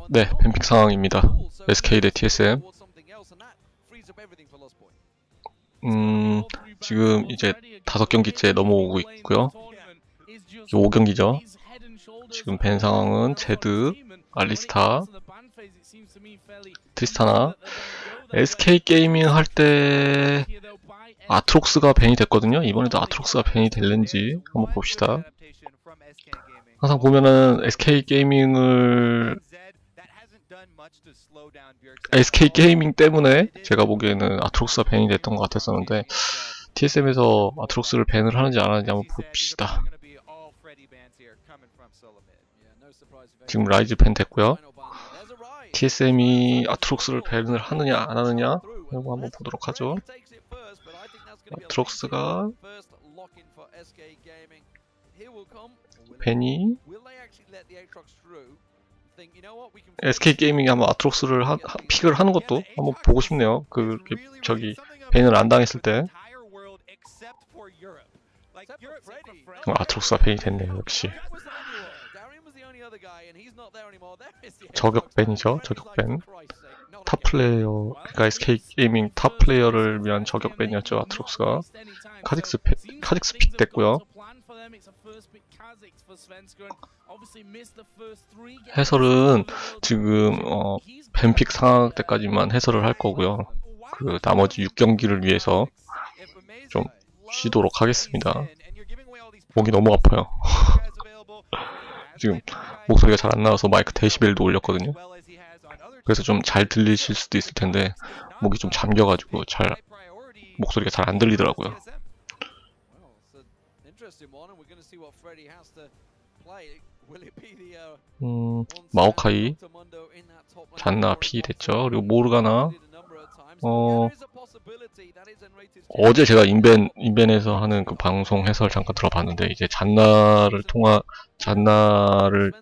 네, 뱀픽 상황입니다. SK 대 TSM. 지금 이제 5경기째 넘어오고 있고요. 5경기죠. 지금 벤 상황은 제드, 알리스타, 트리스타나. SK 게이밍 할 때 아트록스가 벤이 됐거든요. 이번에도 아트록스가 벤이 될는지 한번 봅시다. 항상 보면은 SK 게이밍 때문에 제가 보기에는 아트록스가 벤이 됐던 것 같았었는데, TSM에서 아트록스를 벤을 하는지 안 하는지 한번 봅시다. 지금 라이즈 벤 됐고요. TSM이 아트록스를 벤을 하느냐 안 하느냐 이거 한번 보도록 하죠. 아트록스가 벤이 SK 게이밍이 한번 아트록스를 픽을 하는 것도 한번 보고 싶네요. 저기 벤을 안 당했을 때. 아트록스가 벤이 됐네요. 역시 저격 벤이죠. 저격 벤. 탑 플레이어, 그러니까 SK 게이밍 탑 플레이어를 위한 저격 벤이었죠. 아트록스가. 카직스 픽 됐고요. 해설은 지금 벤픽 상황 때까지만 해설을 할 거고요. 그 나머지 6경기를 위해서 좀 쉬도록 하겠습니다. 목이 너무 아파요. 지금 목소리가 잘 안 나와서 마이크 데시벨도 올렸거든요. 그래서 좀 잘 들리실 수도 있을 텐데 목이 좀 잠겨가지고 목소리가 잘 안 들리더라고요. 마오카이, 잔나 픽이 됐죠. 그리고 모르가나. 어제 제가 인벤에서 하는 그 방송 해설 잠깐 들어봤는데, 이제 잔나를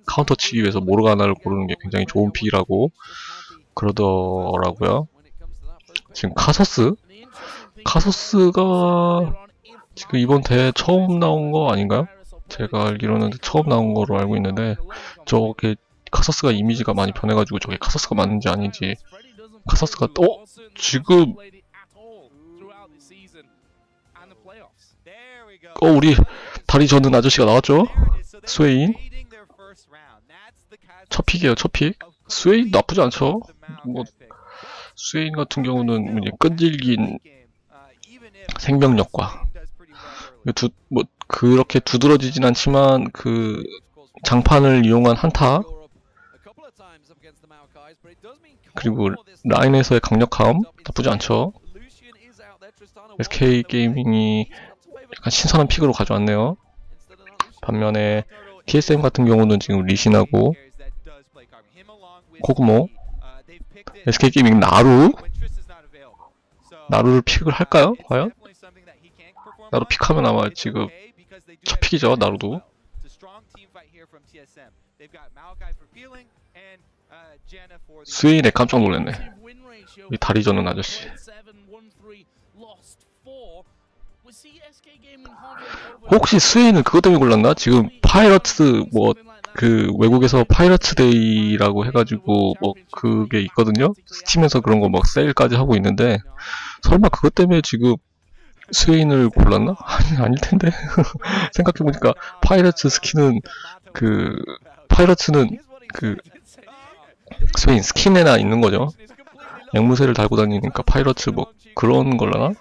카운터 치기 위해서 모르가나를 고르는 게 굉장히 좋은 픽이라고 그러더라고요. 지금 카서스가 지금 이번 대회 처음 나온 거 아닌가요? 제가 알기로는 처음 나온 거로 알고 있는데, 저게 카서스가 이미지가 많이 변해가지고 저게 카서스가 맞는지 아닌지. 카서스가 지금 우리 다리 저는 아저씨가 나왔죠? 스웨인. 첫 픽이에요, 첫 픽. 스웨인 나쁘지 않죠? 스웨인 같은 경우는 이제 끈질긴 생명력과 그렇게 두드러지진 않지만 그 장판을 이용한 한타, 그리고 라인에서의 강력함 나쁘지 않죠. SK 게이밍이 약간 신선한 픽으로 가져왔네요. 반면에 TSM 같은 경우는 지금 리신하고 코그모, SK 게이밍 나루를 픽을 할까요? 과연? 나루 픽하면 아마 지금 첫 픽이죠. 나루도. 스웨인에 깜짝 놀랐네. 이 다리 저는 아저씨. 혹시 스웨인은 그것 때문에 골랐나? 지금 파이러츠 그 외국에서 파이러츠 데이라고 해가지고 그게 있거든요. 스팀에서 그런 거 세일까지 하고 있는데, 설마 그것 때문에 지금 스웨인을 골랐나? 아닐 텐데. 생각해보니까 파이러츠 스킨은 파이러츠는 스웨인 스킨에나 있는 거죠. 앵무새를 달고 다니니까 파이러츠 그런 걸라나?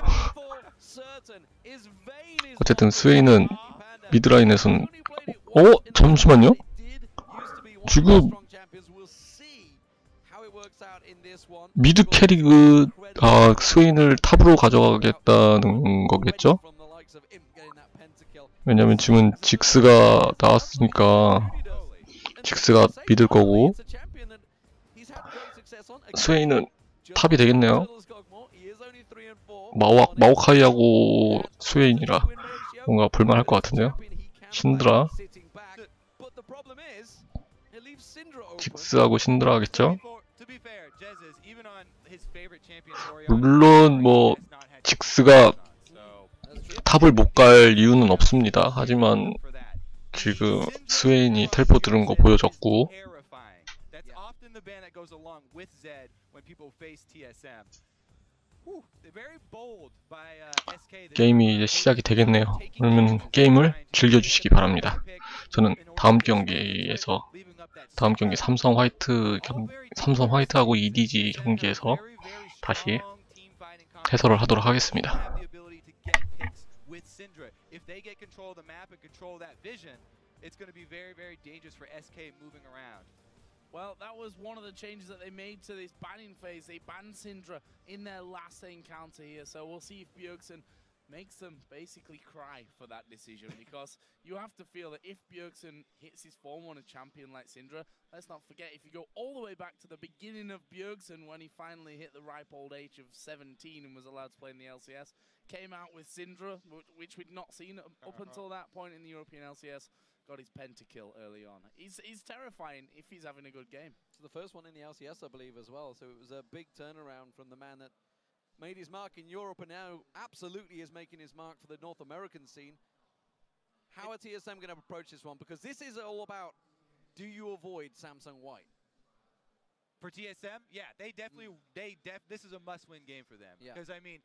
어쨌든 스웨인은 미드라인에선 잠시만요? 지금 미드 캐릭 스웨인을 탑으로 가져가겠다는 거겠죠? 왜냐면 지금 직스가 나왔으니까 직스가 미드일 거고, 스웨인은 탑이 되겠네요. 마오카이하고 스웨인이라 뭔가 볼만할 것 같은데요. 신드라, 직스하고 신드라 하겠죠? 물론 직스가 탑을 못 갈 이유는 없습니다. 하지만 지금 스웨인이 텔포 들은 거 보여줬고 게임이 이제 시작이 되겠네요. 그러면 게임을 즐겨주시기 바랍니다. 저는 다음 경기 삼성 화이트하고 EDG 경기에서 다시 해설을 하도록 하겠습니다. Well, that was one of the changes that they made to this banning phase. They banned Syndra in their last encounter here, so we'll see if Bjergsen makes them basically cry for that decision, because you have to feel that if Bjergsen hits his form on a champion like Syndra, let's not forget, if you go all the way back to the beginning of Bjergsen when he finally hit the ripe old age of 17 and was allowed to play in the LCS, came out with Syndra, which we'd not seen up until that point in the European LCS, got his pentakill early on. He's terrifying if he's having a good game. So the first one in the LCS, I believe, as well. So it was a big turnaround from the man that made his mark in Europe and now absolutely is making his mark for the North American scene. How are TSM going to approach this one? Because this is all about, do you avoid Samsung White? For TSM, yeah, they definitely, this is a must-win game for them. Because, I mean,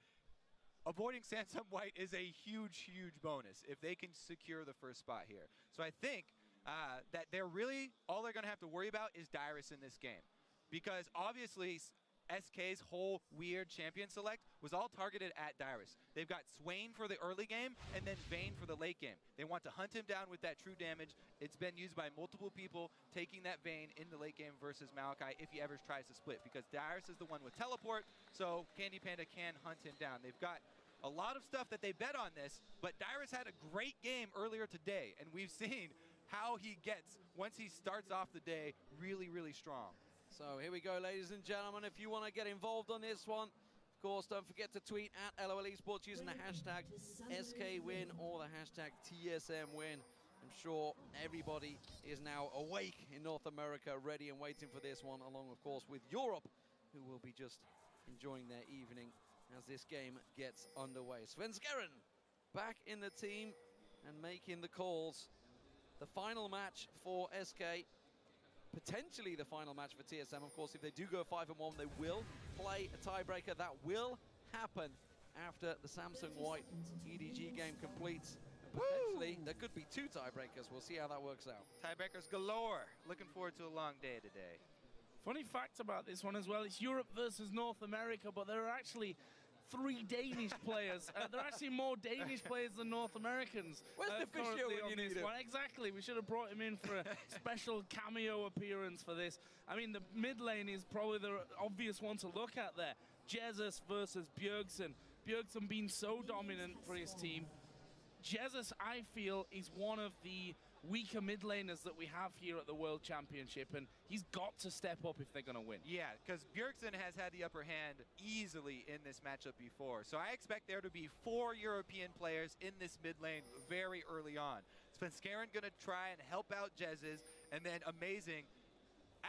avoiding Samsung White is a huge, huge bonus if they can secure the first spot here. So I think that they're really, all they're going to have to worry about is Dyrus in this game. Because obviously SK's whole weird champion select was all targeted at Dyrus. They've got Swain for the early game and then Vayne for the late game. They want to hunt him down with that true damage. It's been used by multiple people taking that Vayne in the late game versus Maokai if he ever tries to split, because Dyrus is the one with teleport, so Candy Panda can hunt him down. They've got a lot of stuff that they bet on this, but Dyrus had a great game earlier today, and we've seen how he gets once he starts off the day really, really strong. So here we go, ladies and gentlemen. If you want to get involved on this one, of course, don't forget to tweet at LOL Esports using the hashtag SKWin or the hashtag TSMWin. I'm sure everybody is now awake in North America, ready and waiting for this one, along, of course, with Europe, who will be just enjoying their evening as this game gets underway. Svenskeren back in the team and making the calls. The final match for SK, potentially the final match for TSM. Of course, if they do go 5-1, they will play a tiebreaker. That will happen after the Samsung White EDG game completes. Potentially, there could be 2 tiebreakers. We'll see how that works out. Tiebreakers galore. Looking forward to a long day today. Funny fact about this one as well, it's Europe versus North America, but there are actually 3 Danish players. There are actually more Danish players than North Americans. Where's the official when you need him? Exactly, we should have brought him in for a special cameo appearance for this. I mean, the mid lane is probably the obvious one to look at there. Jesus versus Bjergsen. Bjergsen being so dominant for his team. Jesus, I feel, is one of the weaker mid laners that we have here at the World Championship, and he's got to step up if they're going to win. Yeah, because Bjergsen has had the upper hand easily in this matchup before. So I expect there to be 4 European players in this mid lane very early on. Svenskeren going to try and help out Jez's, and then amazing.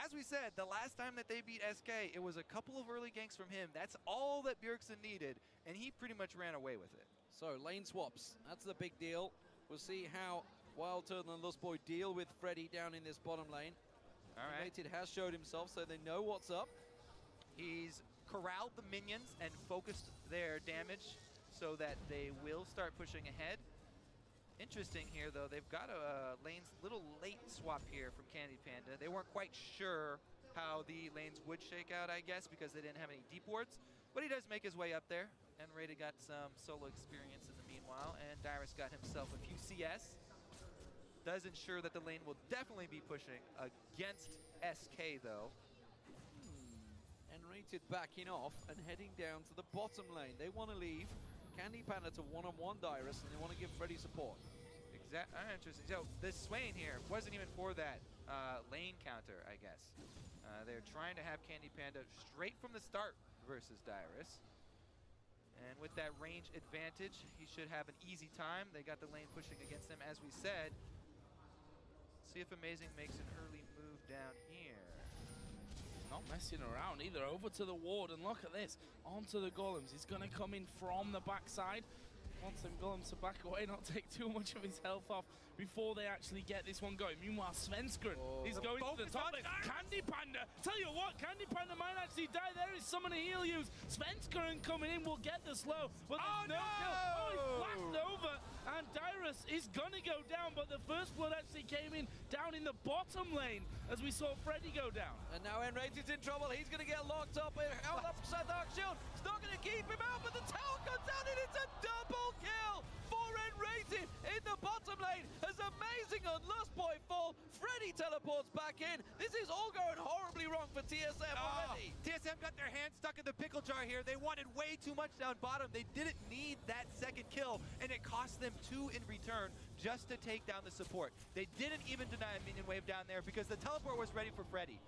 As we said, the last time that they beat SK, it was a couple of early ganks from him. That's all that Bjergsen needed, and he pretty much ran away with it. So lane swaps, that's the big deal. We'll see how Wild Turtle and Lust Boy deal with Freddy down in this bottom lane. All right. United has showed himself, so they know what's up. He's corralled the minions and focused their damage so that they will start pushing ahead. Interesting here, though, they've got a little late swap here from Candy Panda. They weren't quite sure how the lanes would shake out, I guess, because they didn't have any deep wards. But he does make his way up there, and Rada got some solo experience in the meanwhile, and Dyrus got himself a few CS. Does ensure that the lane will definitely be pushing against SK, though. Enrated backing off and heading down to the bottom lane. They want to leave Candy Panda to one-on-one Dyrus, and they want to give Freddy support. Interesting. So this Swain here wasn't even for that lane counter, I guess. They're trying to have Candy Panda straight from the start versus Dyrus. And with that range advantage, he should have an easy time. They got the lane pushing against him, as we said. See if Amazing makes an early move down here. Not messing around either. Over to the ward, and look at this. Onto the golems. He's going to come in from the backside. wants them golems to back away, not take too much of his health off before they actually get this one going. Meanwhile, Svenskeren is going to the top lane. Candy Panda, tell you what, Candy Panda might actually die. There is someone to heal use. Svenskeren coming in will get the slow, but there's no kill. Oh, he's flashed over, and Dyrus is gonna go down, but the first blood actually came in down in the bottom lane as we saw Freddy go down. And now Enrated's in trouble. He's gonna get locked up, held up beside Dark Shield. It's not gonna keep him out, but the tower comes down and it's a double kill for Enrated in the bottom lane. As amazing on Lustboy fall, Freddy teleports back in. This is all going horribly wrong for TSM already. TSM got their hands stuck in the pickle jar here. They wanted way too much down bottom. They didn't need that second kill, and it cost them 2 in return just to take down the support. They didn't even deny a minion wave down there because the teleport was ready for Freddy.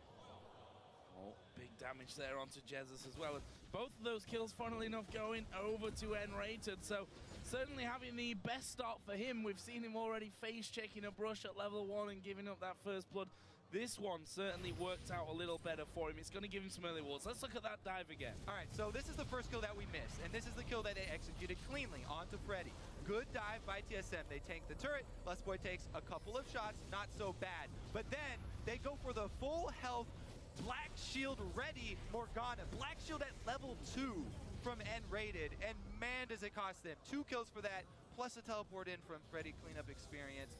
Oh, big damage there onto Jesus as well. And both of those kills, funnily enough, going over to Enrated. So certainly having the best start for him. We've seen him already face checking a brush at level 1 and giving up that first blood. This one certainly worked out a little better for him. It's going to give him some early wards. Let's look at that dive again. All right, so this is the first kill that we missed, and this is the kill that they executed cleanly onto Freddy. Good dive by TSM. They tank the turret. Lustboy takes a couple of shots, not so bad. But then they go for the full health Black Shield ready Morgana. Black Shield at level 2 from N-rated, and man does it cost them. 2 kills for that, plus a teleport in from Freddy cleanup experience.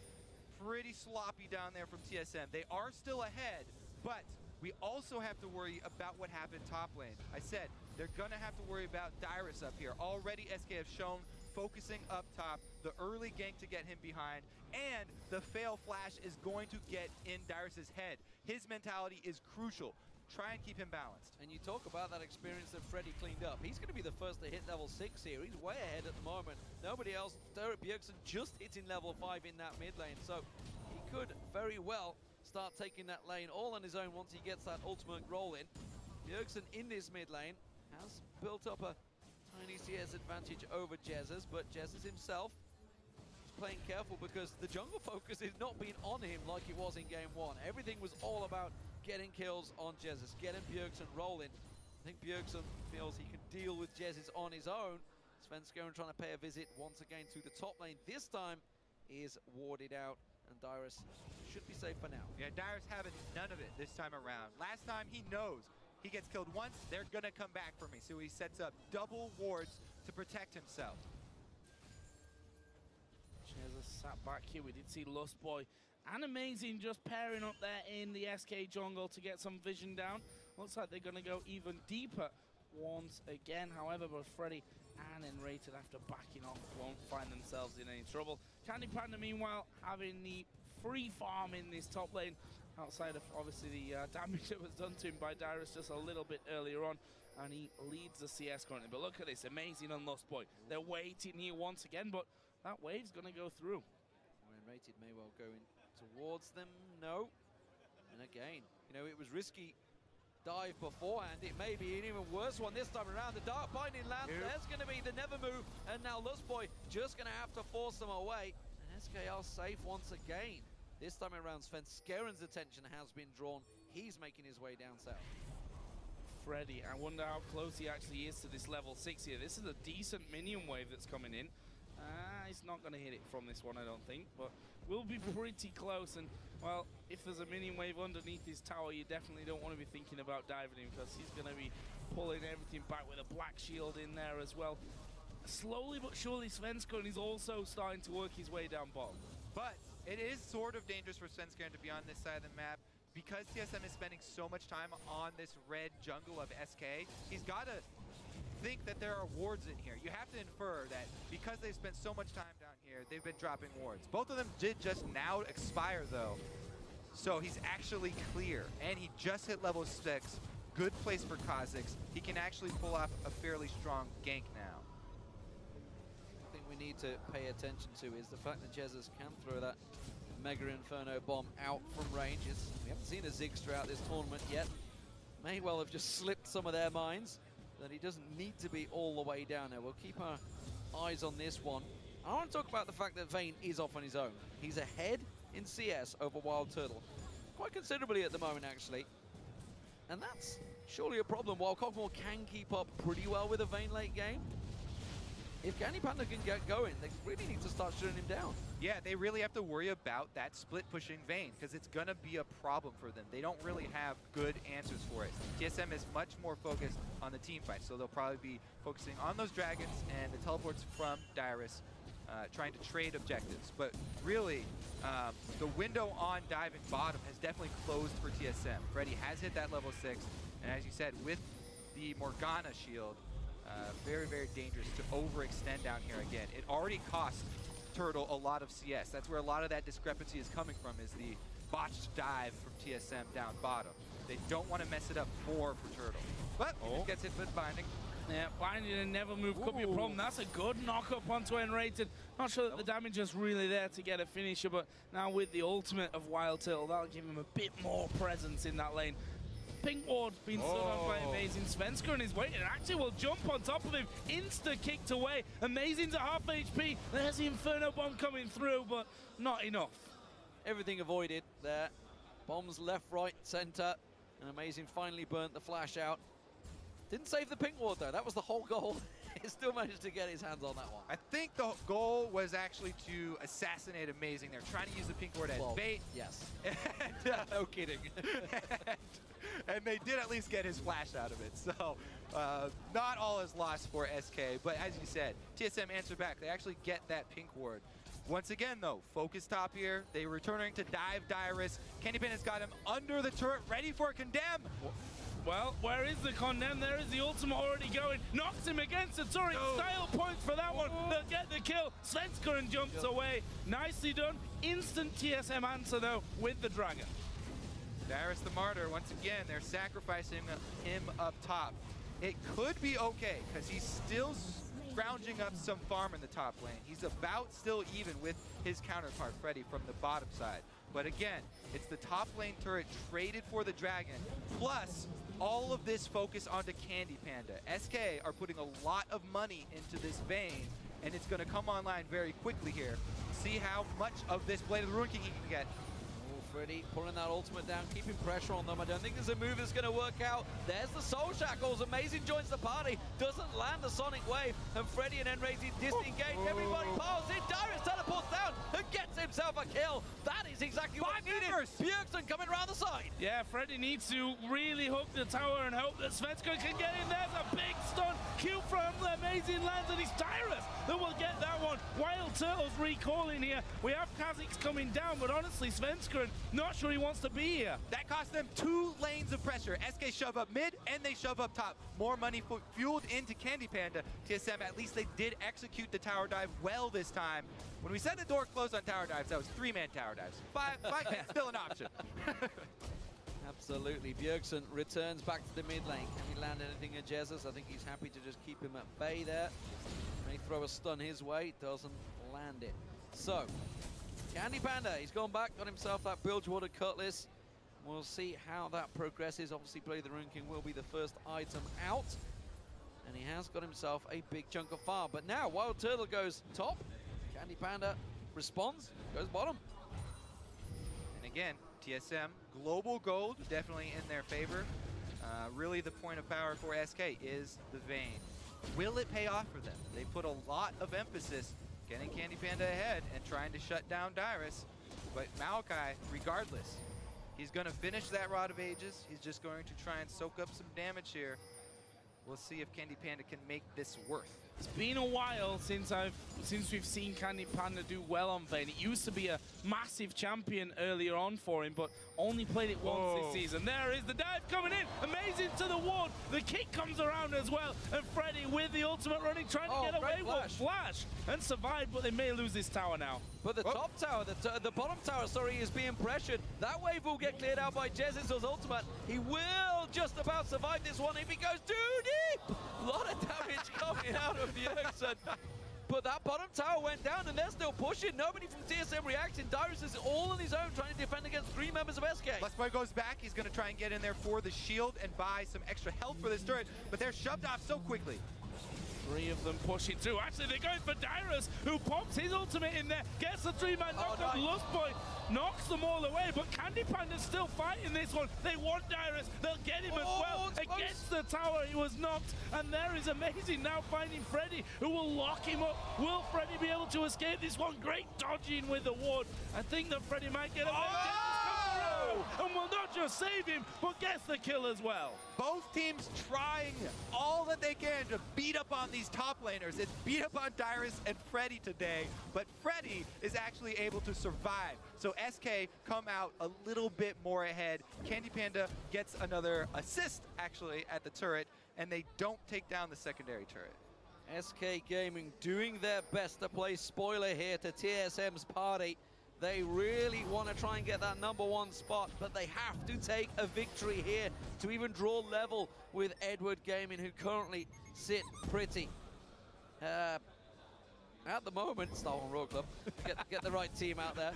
Pretty sloppy down there from TSM. They are still ahead, but we also have to worry about what happened top lane. I said, they're gonna have to worry about Dyrus up here. Already SK have shown focusing up top, the early gank to get him behind, and the fail flash is going to get in Dyrus's head. His mentality is crucial. Try and keep him balanced. And you talk about that experience that Freddy cleaned up. He's going to be the first to hit level 6 here. He's way ahead at the moment. Nobody else. Derek Bjergsen just hitting level 5 in that mid lane. So he could very well start taking that lane all on his own once he gets that ultimate roll in. Bjergsen in this mid lane has built up a tiny CS advantage over Jesus, but Jesus himself is playing careful because the jungle focus has not been on him like it was in game 1. Everything was all about getting kills on Jesus, getting Bjergsen rolling. I think Bjergsen feels he can deal with Jesus on his own. Svenskeren trying to pay a visit once again to the top lane. This time is warded out, and Dyrus should be safe for now. Yeah, Dyrus having none of it this time around. Last time he knows he gets killed once, they're gonna come back for me. So he sets up double wards to protect himself. Jesus sat back here. We did see Lustboy and Amazing just pairing up there in the SK jungle to get some vision down. Looks like they're going to go even deeper once again. However, both Freddy and Enrated, after backing off, won't find themselves in any trouble. Candy Panda, meanwhile, having the free farm in this top lane, outside of obviously the damage that was done to him by Dyrus just a little bit earlier on. And he leads the CS currently. But look at this, Amazing on Lustboy. They're waiting here once again, but that wave's going to go through. Enrated may well go in towards them. No. And again, you know, it was risky dive beforehand. It may be an even worse one this time around. The Dark Binding lands. There's going to be the never move. And now Lustboy just going to have to force them away. And SK are safe once again. This time around, Svenskeren's attention has been drawn. He's making his way down south. Freddy, I wonder how close he actually is to this level 6 here. This is a decent minion wave that's coming in. He's not going to hit it from this one, I don't think, but we'll be pretty close. And, well, if there's a minion wave underneath his tower, you definitely don't want to be thinking about diving him because he's going to be pulling everything back with a black shield in there as well. Slowly but surely, Svenskeren is also starting to work his way down bottom. But it is sort of dangerous for Svenskeren to be on this side of the map because TSM is spending so much time on this red jungle of SK. He's got to think that there are wards in here. You have to infer that because they've spent so much time down here, they've been dropping wards. Both of them did just now expire though. So he's actually clear, and he just hit level 6. Good place for Kha'Zix. He can actually pull off a fairly strong gank now. I think we need to pay attention to is the fact that Jesus can throw that Mega Inferno bomb out from range. We haven't seen a Ziggs throughout this tournament yet. May well have just slipped some of their minds that he doesn't need to be all the way down there. We'll keep our eyes on this one. I want to talk about the fact that Vayne is off on his own. He's ahead in CS over Wild Turtle. Quite considerably at the moment, actually. And that's surely a problem. While Cockmore can keep up pretty well with a Vayne late game, if Candy Panda can get going, they really need to start shutting him down. Yeah, they really have to worry about that split pushing Vayne because it's going to be a problem for them. They don't really have good answers for it. TSM is much more focused on the team fight, so they'll probably be focusing on those dragons and the teleports from Dyrus, trying to trade objectives. But really, the window on diving bottom has definitely closed for TSM. Freddy has hit that level 6, and as you said, with the Morgana shield, very, very dangerous to overextend down here again. It already cost Turtle a lot of CS. That's where a lot of that discrepancy is coming from, is the botched dive from TSM down bottom. They don't want to mess it up more for Turtle. But he just gets hit with Binding. Yeah, Binding and never move could be a problem. That's a good knock-up onto Enrated. Not sure that the damage is really there to get a finisher, but now with the ultimate of Wild Turtle, that'll give him a bit more presence in that lane. Pink ward being stood up by Amazing. Svenskeren is waiting and actually will jump on top of him. Insta-kicked away. Amazing's at half HP. There's the Inferno Bomb coming through, but not enough. Everything avoided there. Bombs left, right, center. And Amazing finally burnt the flash out. Didn't save the pink ward though. That was the whole goal. He still managed to get his hands on that one. I think the goal was actually to assassinate Amazing. They're trying to use the pink ward as bait. Yes. And, no kidding. and they did at least get his flash out of it. So not all is lost for SK. But as you said, TSM answered back. They actually get that pink ward. Once again, though, focus top here. They're returning to dive Dyrus. Candy Panda's got him under the turret, ready for a condemn. Well, where is the condemn? There is the ultimate already going. Knocks him against the turret. Style points for that one. They'll get the kill. Svenskeren jumps away. Nicely done. Instant TSM answer, though, with the dragon. Dyrus the Martyr, once again, they're sacrificing him up top. It could be okay, because he's still scrounging up some farm in the top lane. He's about still even with his counterpart, Freddy, from the bottom side. But again, it's the top lane turret traded for the dragon, plus all of this focus onto Candy Panda. SK are putting a lot of money into this Vayne, and it's going to come online very quickly here. See how much of this Blade of the Ruin King he can get. Freddy pulling that ultimate down, keeping pressure on them. I don't think there's a move that's going to work out. There's the Soul Shackles. Amazing joins the party. Doesn't land the Sonic Wave. And Freddy and Enrazy disengage. Everybody piles in. Dyrus teleports down and gets himself a kill. That is exactly what he needed. Bjergsen coming around the side. Yeah, Freddy needs to really hook the tower and hope that Svenskeren can get in. There's a big stun. Q from the Amazing lands, and it's Dyrus that will get that one. Wild Turtle's recalling here. We have Kha'Zix coming down, but honestly, Svenskeren not sure he wants to be here. That cost them 2 lanes of pressure. SK shove up mid and they shove up top. More money fueled into Candy Panda. TSM, at least they did execute the tower dive well this time. When we said the door closed on tower dives, that was 3-man tower dives. 5-man still an option. Absolutely. Bjergsen returns back to the mid lane. Can he land anything at Jesus? I think he's happy to just keep him at bay there. May throw a stun his way. Doesn't land it. So, Candy Panda, he's gone back, got himself that Bilgewater Cutlass. We'll see how that progresses. Obviously, Blade of the Ruin King will be the first item out. And he has got himself a big chunk of farm. But now, Wild Turtle goes top. Candy Panda responds, goes bottom. And again, TSM, global gold, definitely in their favor. Really, the point of power for SK is the Vayne. Will it pay off for them? They put a lot of emphasis getting Candy Panda ahead and trying to shut down Dyrus. But Maokai, regardless, he's going to finish that Rod of Ages. He's just going to try and soak up some damage here. We'll see if Candy Panda can make this worth. It's been a while since we've seen Candy Panda do well on Vayne. It used to be a massive champion earlier on for him, but only played it once this season. There is the dive coming in. Amazing to the ward. The kick comes around as well. And Freddy with the ultimate running, trying to get away with flash and survive, but they may lose this tower now. But the top tower, the bottom tower, sorry, is being pressured. That wave will get cleared out by Jesus' ultimate. He will just about survive this one if he goes too deep. A lot of damage coming out of Bjergsen. But that bottom tower went down and they're still pushing. Nobody from TSM reacting. Dyrus is all on his own trying to defend against 3 members of SK. Lustboy goes back. He's going to try and get in there for the shield and buy some extra health for this turret. But they're shoved off so quickly. Three of them pushing through. Actually, they're going for Dyrus, who pops his ultimate in there, gets the three-man knockdown. Nice. Lustboy knocks them all away, but Candy Panda's still fighting this one. They want Dyrus. They'll get him as well. it's close. Against the tower, he was knocked, and there is Amazing now finding Freddy, who will lock him up. Will Freddy be able to escape this one? Great dodging with the ward. I think that Freddy might get away. And will not just save him, but gets the kill as well. Both teams trying all that they can to beat up on these top laners. It's beat up on Dyrus and Freddy today, but Freddy is actually able to survive. So SK come out a little bit more ahead. Candy Panda gets another assist, actually, at the turret, and they don't take down the secondary turret. SK Gaming doing their best to play spoiler here to TSM's party. They really want to try and get that #1 spot, but they have to take a victory here to even draw level with Edward Gaming, who currently sit pretty. At the moment, Star Wars Road Club, get the right team out there.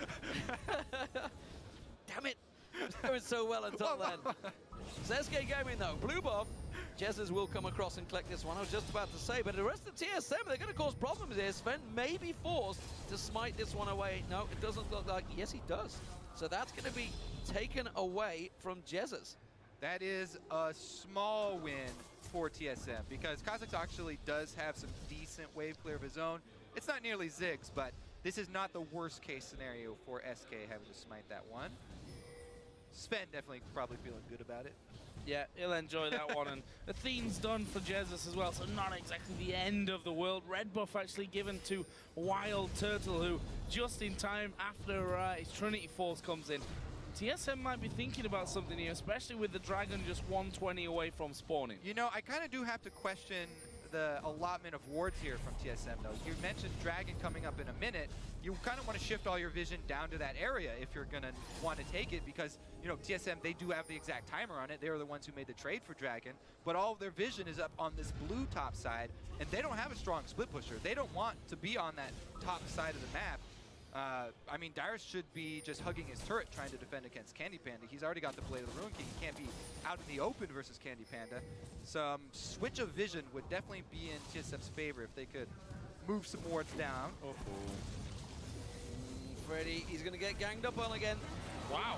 Damn it, it was going so well until then. So SK Gaming though, blue buff. Jezzers will come across and collect this one. I was just about to say, but the rest of TSM, they're going to cause problems here. Sven may be forced to smite this one away. No, it doesn't look like. Yes, he does. So that's going to be taken away from Jezzers. That is a small win for TSM because Kha'Zix actually does have some decent wave clear of his own. It's not nearly Ziggs, but this is not the worst case scenario for SK having to smite that one. Sven definitely probably feeling good about it. Yeah, he'll enjoy that one. And the theme's done for Jezus as well, so not exactly the end of the world. Red buff actually given to Wild Turtle, who just in time after his Trinity Force comes in. TSM might be thinking about something here, especially with the Dragon just 120 away from spawning. You know, I kind of do have to question the allotment of wards here from TSM, though. You mentioned Dragon coming up in a minute. You kind of want to shift all your vision down to that area if you're going to want to take it because, you know, TSM, they do have the exact timer on it. They were the ones who made the trade for Dragon, but all of their vision is up on this blue top side, and they don't have a strong split pusher. They don't want to be on that top side of the map. I mean, Dyrus should be just hugging his turret trying to defend against Candy Panda. He's already got the Blade of the Ruin King. He can't be out in the open versus Candy Panda. Some switch of vision would definitely be in TSM's favor if they could move some wards down. Freddy, he's going to get ganged up on again. Wow.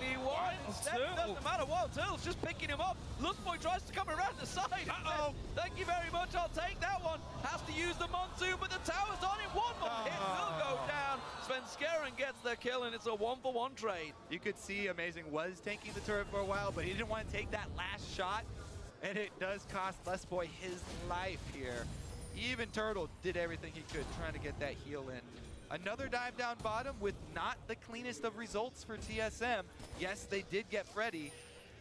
Doesn't matter. Wild Turtle's just picking him up. Lustboy tries to come around the side. Uh-oh. Thank you very much. I'll take that one. Has to use the Monsoon, but the tower's on him. One more hit will go down. Svenskeren gets the kill, and it's a 1-for-1 trade. You could see Amazing was tanking the turret for a while, but he didn't want to take that last shot, and it does cost Lustboy his life here. Even Turtle did everything he could trying to get that heal in. Another dive down bottom with not the cleanest of results for TSM. Yes, they did get Freddy,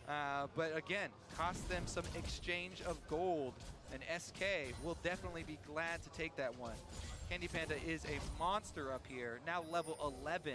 but again, cost them some exchange of gold. And SK will definitely be glad to take that one. Candy Panda is a monster up here, now level 11,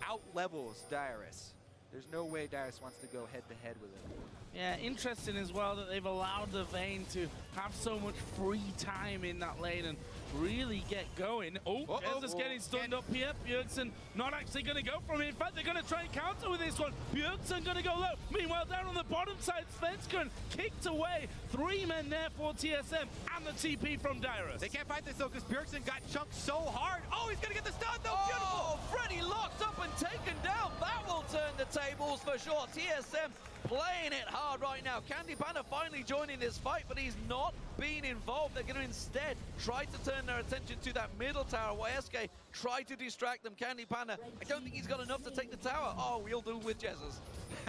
out-levels Dyrus. There's no way Dyrus wants to go head-to-head with him. Yeah, interesting as well that they've allowed the Vayne to have so much free time in that lane and really get going. Jezus getting stunned up here. Bjergsen not actually going to go from it. In fact, they're going to try and counter with this one. Bjergsen going to go low. Meanwhile, down on the bottom side, Svenskeren kicked away. 3 men there for TSM and the TP from Dyrus. They can't fight this though because Bjergsen got chunked so hard. Oh, he's going to get the stun though. Oh, Freddy locked up and taken down. That will turn the tables for sure. TSM playing it hard right now. Candy Panda finally joining this fight, but he's not being involved. They're going to instead try to turn their attention to that middle tower where SK try to distract them. Candy Panda, I don't think he's got enough to take the tower. Oh, we'll do with Jezus.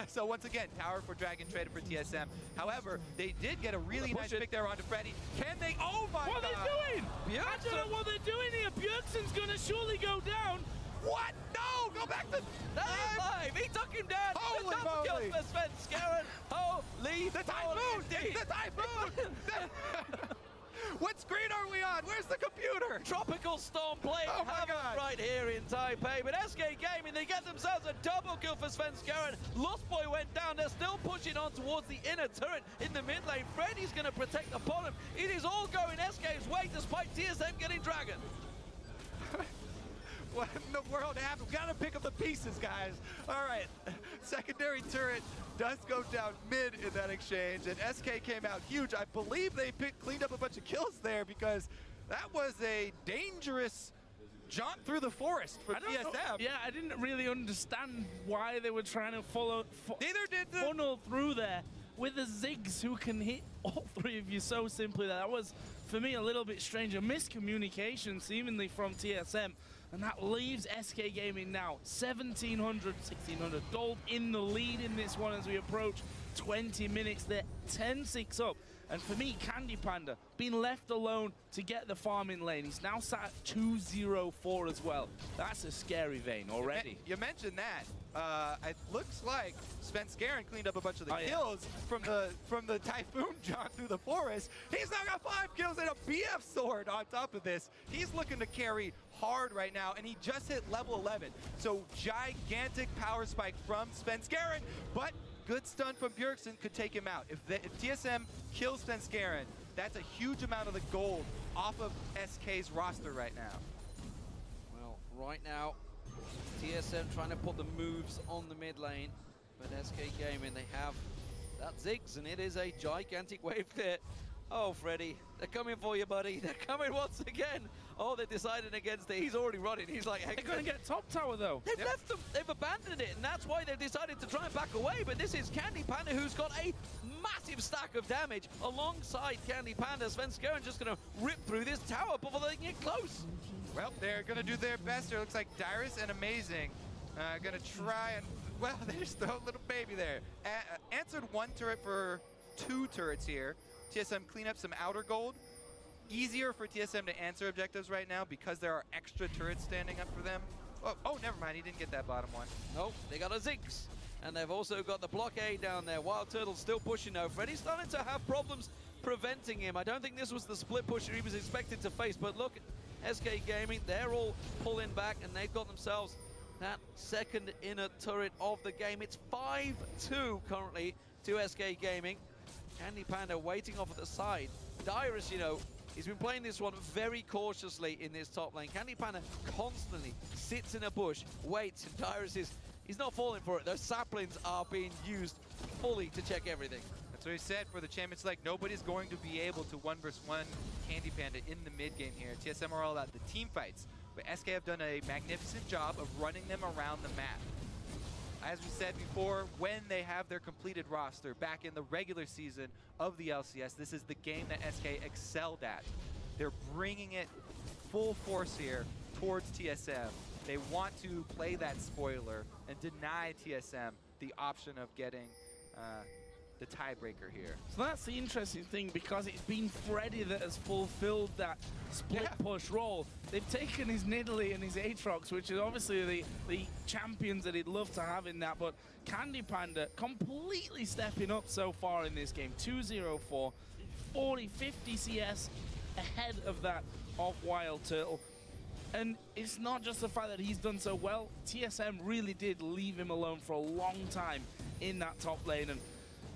So once again, tower for Dragon traded for TSM. However, they did get a really nice pick there onto Freddy. Can they? Oh my God! What are they doing? I don't know what they're doing here. Bjergsen's going to surely go down. What? No! Go back to live! He took him down! Holy moly! For Svenskeren! Holy the typhoon! The typhoon! What screen are we on? Where's the computer? Tropical Storm playing havoc right here in Taipei. But SK Gaming, they get themselves a double kill for Svenskeren. Lustboy went down. They're still pushing on towards the inner turret in the mid lane. Freddy's going to protect the bottom. It is all going SK's way despite TSM getting Dragon. What in the world happened? We gotta pick up the pieces, guys. All right, secondary turret does go down mid in that exchange, and SK came out huge. I believe they cleaned up a bunch of kills there because that was a dangerous jaunt through the forest for TSM. Yeah, I didn't really understand why they were trying to Neither did the funnel through there with the Ziggs who can hit all three of you so simply. That was, for me, a little bit strange. A miscommunication seemingly from TSM. And that leaves SK Gaming now 1,700, 1,600 gold in the lead in this one as we approach 20 minutes. They're 10-6 up. And for me, Candy Panda being left alone to get the farming lane. He's now sat at 2-0-4 as well. That's a scary vein already. You mentioned that. It looks like Spence Garen cleaned up a bunch of the kills from the Typhoon jaunt through the forest. He's now got 5 kills and a BF sword on top of this. He's looking to carry hard right now, and he just hit level 11. So gigantic power spike from Spence Garen, but good stun from Bjergsen could take him out. If TSM kills Spence Garen, that's a huge amount of the gold off of SK's roster right now. Well, right now, TSM trying to put the moves on the mid lane, but SK Gaming, they have that Ziggs, and it is a gigantic wave clear. Oh, Freddy, they're coming for you, buddy. They're coming once again. Oh, they're deciding against it. He's already running. He's like, they're going to get top tower, though. They've left them. They've abandoned it, and that's why they've decided to try and back away. But this is Candy Panda, who's got a massive stack of damage alongside Candy Panda. Spence Garen just going to rip through this tower before they can get close. Well, they're going to do their best. It looks like Dyrus and Amazing going to try and, well, they just throw a little baby there. Answered 1 turret for 2 turrets here. TSM clean up some outer gold. Easier for TSM to answer objectives right now because there are extra turrets standing up for them. Oh, never mind. He didn't get that bottom one. Nope, they got a Ziggs. And they've also got the blockade down there. Wild Turtle's still pushing though. Freddy's starting to have problems preventing him. I don't think this was the split pusher he was expected to face, but look, SK Gaming, they're all pulling back and they've got themselves that second inner turret of the game. It's 5-2 currently to SK Gaming. Candy Panda waiting off at the side. Dyrus, you know, he's been playing this one very cautiously in this top lane. Candy Panda constantly sits in a bush, waits, and Dyrus he's not falling for it. Those saplings are being used fully to check everything. That's what he said for the Champions League. Nobody's going to be able to 1 versus 1 Candy Panda in the mid game here. TSM are all about the team fights, but SK have done a magnificent job of running them around the map. As we said before, when they have their completed roster back in the regular season of the LCS, this is the game that SK excelled at. They're bringing it full force here towards TSM. They want to play that spoiler and deny TSM the option of getting the tiebreaker here. So that's the interesting thing, because it's been Freddy that has fulfilled that split push role. They've taken his Nidalee and his Aatrox, which is obviously the champions that he'd love to have in that, but Candy Panda completely stepping up so far in this game. 2-0-4, 40, 50 CS ahead of that of Wild Turtle. And it's not just the fact that he's done so well. TSM really did leave him alone for a long time in that top lane, and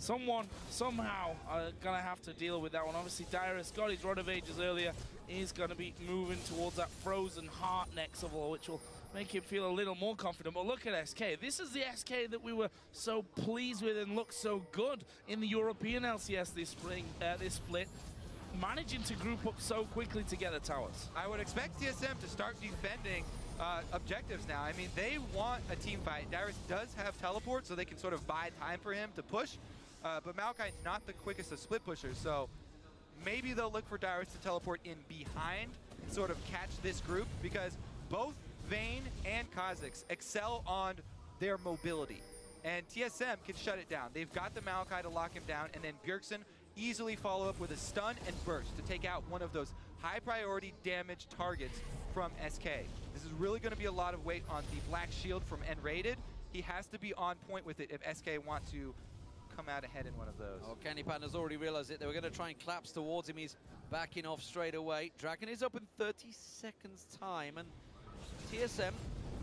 someone, somehow, are going to have to deal with that one. Obviously, Dyrus got his Rod of Ages earlier. He's going to be moving towards that Frozen Heart next of all, which will make him feel a little more confident. But look at SK. This is the SK that we were so pleased with and looked so good in the European LCS this spring, this split, managing to group up so quickly to get the towers. I would expect TSM to start defending objectives now. I mean, they want a team fight. Dyrus does have teleport, so they can sort of buy time for him to push. But Maokai not the quickest of split pushers, so maybe they'll look for Dyrus to teleport in behind and sort of catch this group, because both Vayne and Kha'Zix excel on their mobility, and TSM can shut it down. They've got the Maokai to lock him down, and then Bjergsen easily follow up with a stun and burst to take out one of those high priority damage targets from SK. This is really going to be a lot of weight on the Black Shield from N-Rated. He has to be on point with it if SK want to come out ahead in one of those. Oh, Candy Panda's already realized it. They were going to try and collapse towards him. He's backing off straight away. Dragon is up in 30 seconds time, and TSM,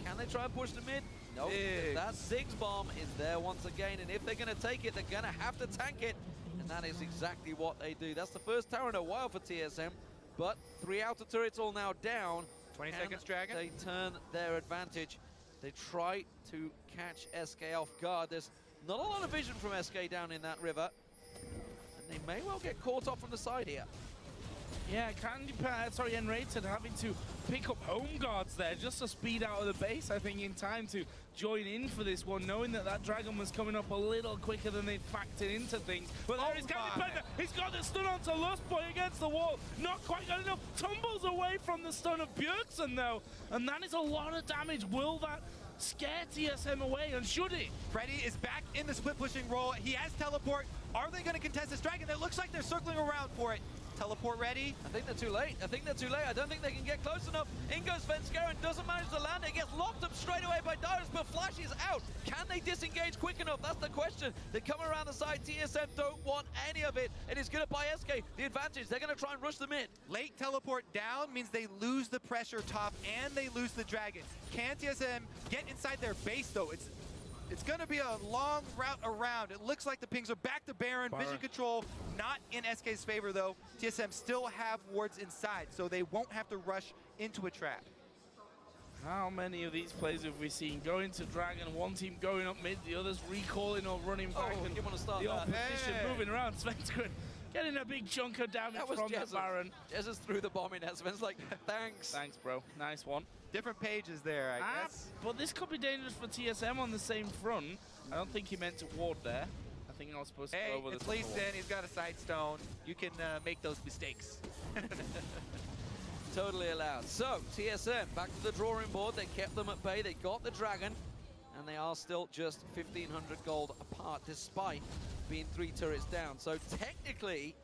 can they try and push the mid? Nope. That Ziggs bomb is there once again, and if they're going to take it, they're going to have to tank it, and that is exactly what they do. That's the first tower in a while for TSM, but 3 outer turrets all now down. 20 seconds, Dragon. They turn their advantage. They try to catch SK off guard. There's not a lot of vision from SK down in that river. And they may well get caught off from the side here. Yeah, N-Rated having to pick up home guards there just to speed out of the base, I think, in time to join in for this one, knowing that that Dragon was coming up a little quicker than they'd factored into things. But there is Candy Panda. He's got the stun onto Lustboy against the wall. Not quite got enough. Tumbles away from the stun of Bjergsen, though. And that is a lot of damage. Will that scare TSM away, and should it? Freddy is back in the split pushing role. He has teleport. Are they going to contest this Dragon? It looks like they're circling around for it. Teleport ready. I think they're too late. I don't think they can get close enough. In goes Svenskeren, doesn't manage to land it. Gets locked up straight away by Dyrus, but Flash is out. Can they disengage quick enough? That's the question. They come around the side. TSM don't want any of it. It is going to buy SK the advantage. They're going to try and rush them in. Late teleport down means they lose the pressure top and they lose the Dragon. Can TSM get inside their base, though? It's going to be a long route around. It looks like the pings are back to Baron. Vision control not in SK's favor, though. TSM still have wards inside, so they won't have to rush into a trap. How many of these plays have we seen going to Dragon? One team going up mid, the others recalling or running back. You want to start the that. opposition moving around. Svenskeren getting a big chunk of damage from the Baron. Jesus threw the bomb in there. Sven's like, thanks. Thanks, bro. Nice one. Different pages there, I guess. But this could be dangerous for TSM on the same front. I don't think he meant to ward there. I think I was supposed to go over the it's Lee Sin. He's got a side stone. You can make those mistakes. Totally allowed. So, TSM back to the drawing board. They kept them at bay. They got the Dragon. And they are still just 1,500 gold apart, despite being 3 turrets down. So, technically,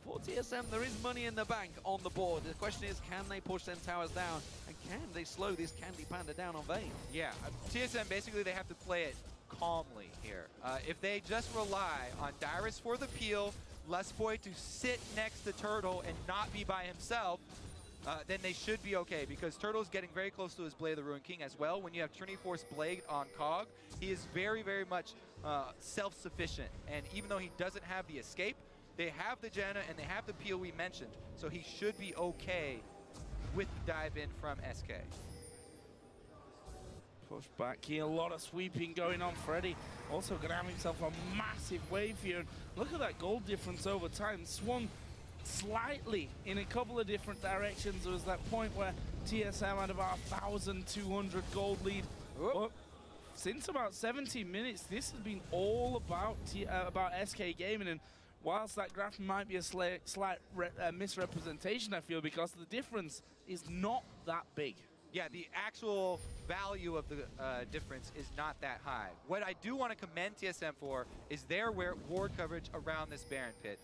for TSM, there is money in the bank on the board. The question is, can they push them towers down? And can they slow this Candy Panda down on Vayne? Yeah, TSM, basically, they have to play it calmly here. If they just rely on Dyrus for the peel, Lustboy to sit next to Turtle and not be by himself, then they should be okay, because Turtle's getting very close to his Blade of the Ruined King as well. When you have Trinity Force Blade on Cog, he is very, very much self-sufficient. And even though he doesn't have the escape, they have the Janna and they have the peel we mentioned. So he should be okay with the dive in from SK. Push back here, a lot of sweeping going on. Freddy also going to have himself a massive wave here. And look at that gold difference over time. Swung slightly in a couple of different directions. There was that point where TSM had about 1,200 gold lead. But since about 17 minutes, this has been all about SK Gaming. And whilst that graph might be a slight misrepresentation, I feel, because the difference is not that big. Yeah, the actual value of the difference is not that high. What I do want to commend TSM for is their ward coverage around this Baron pit.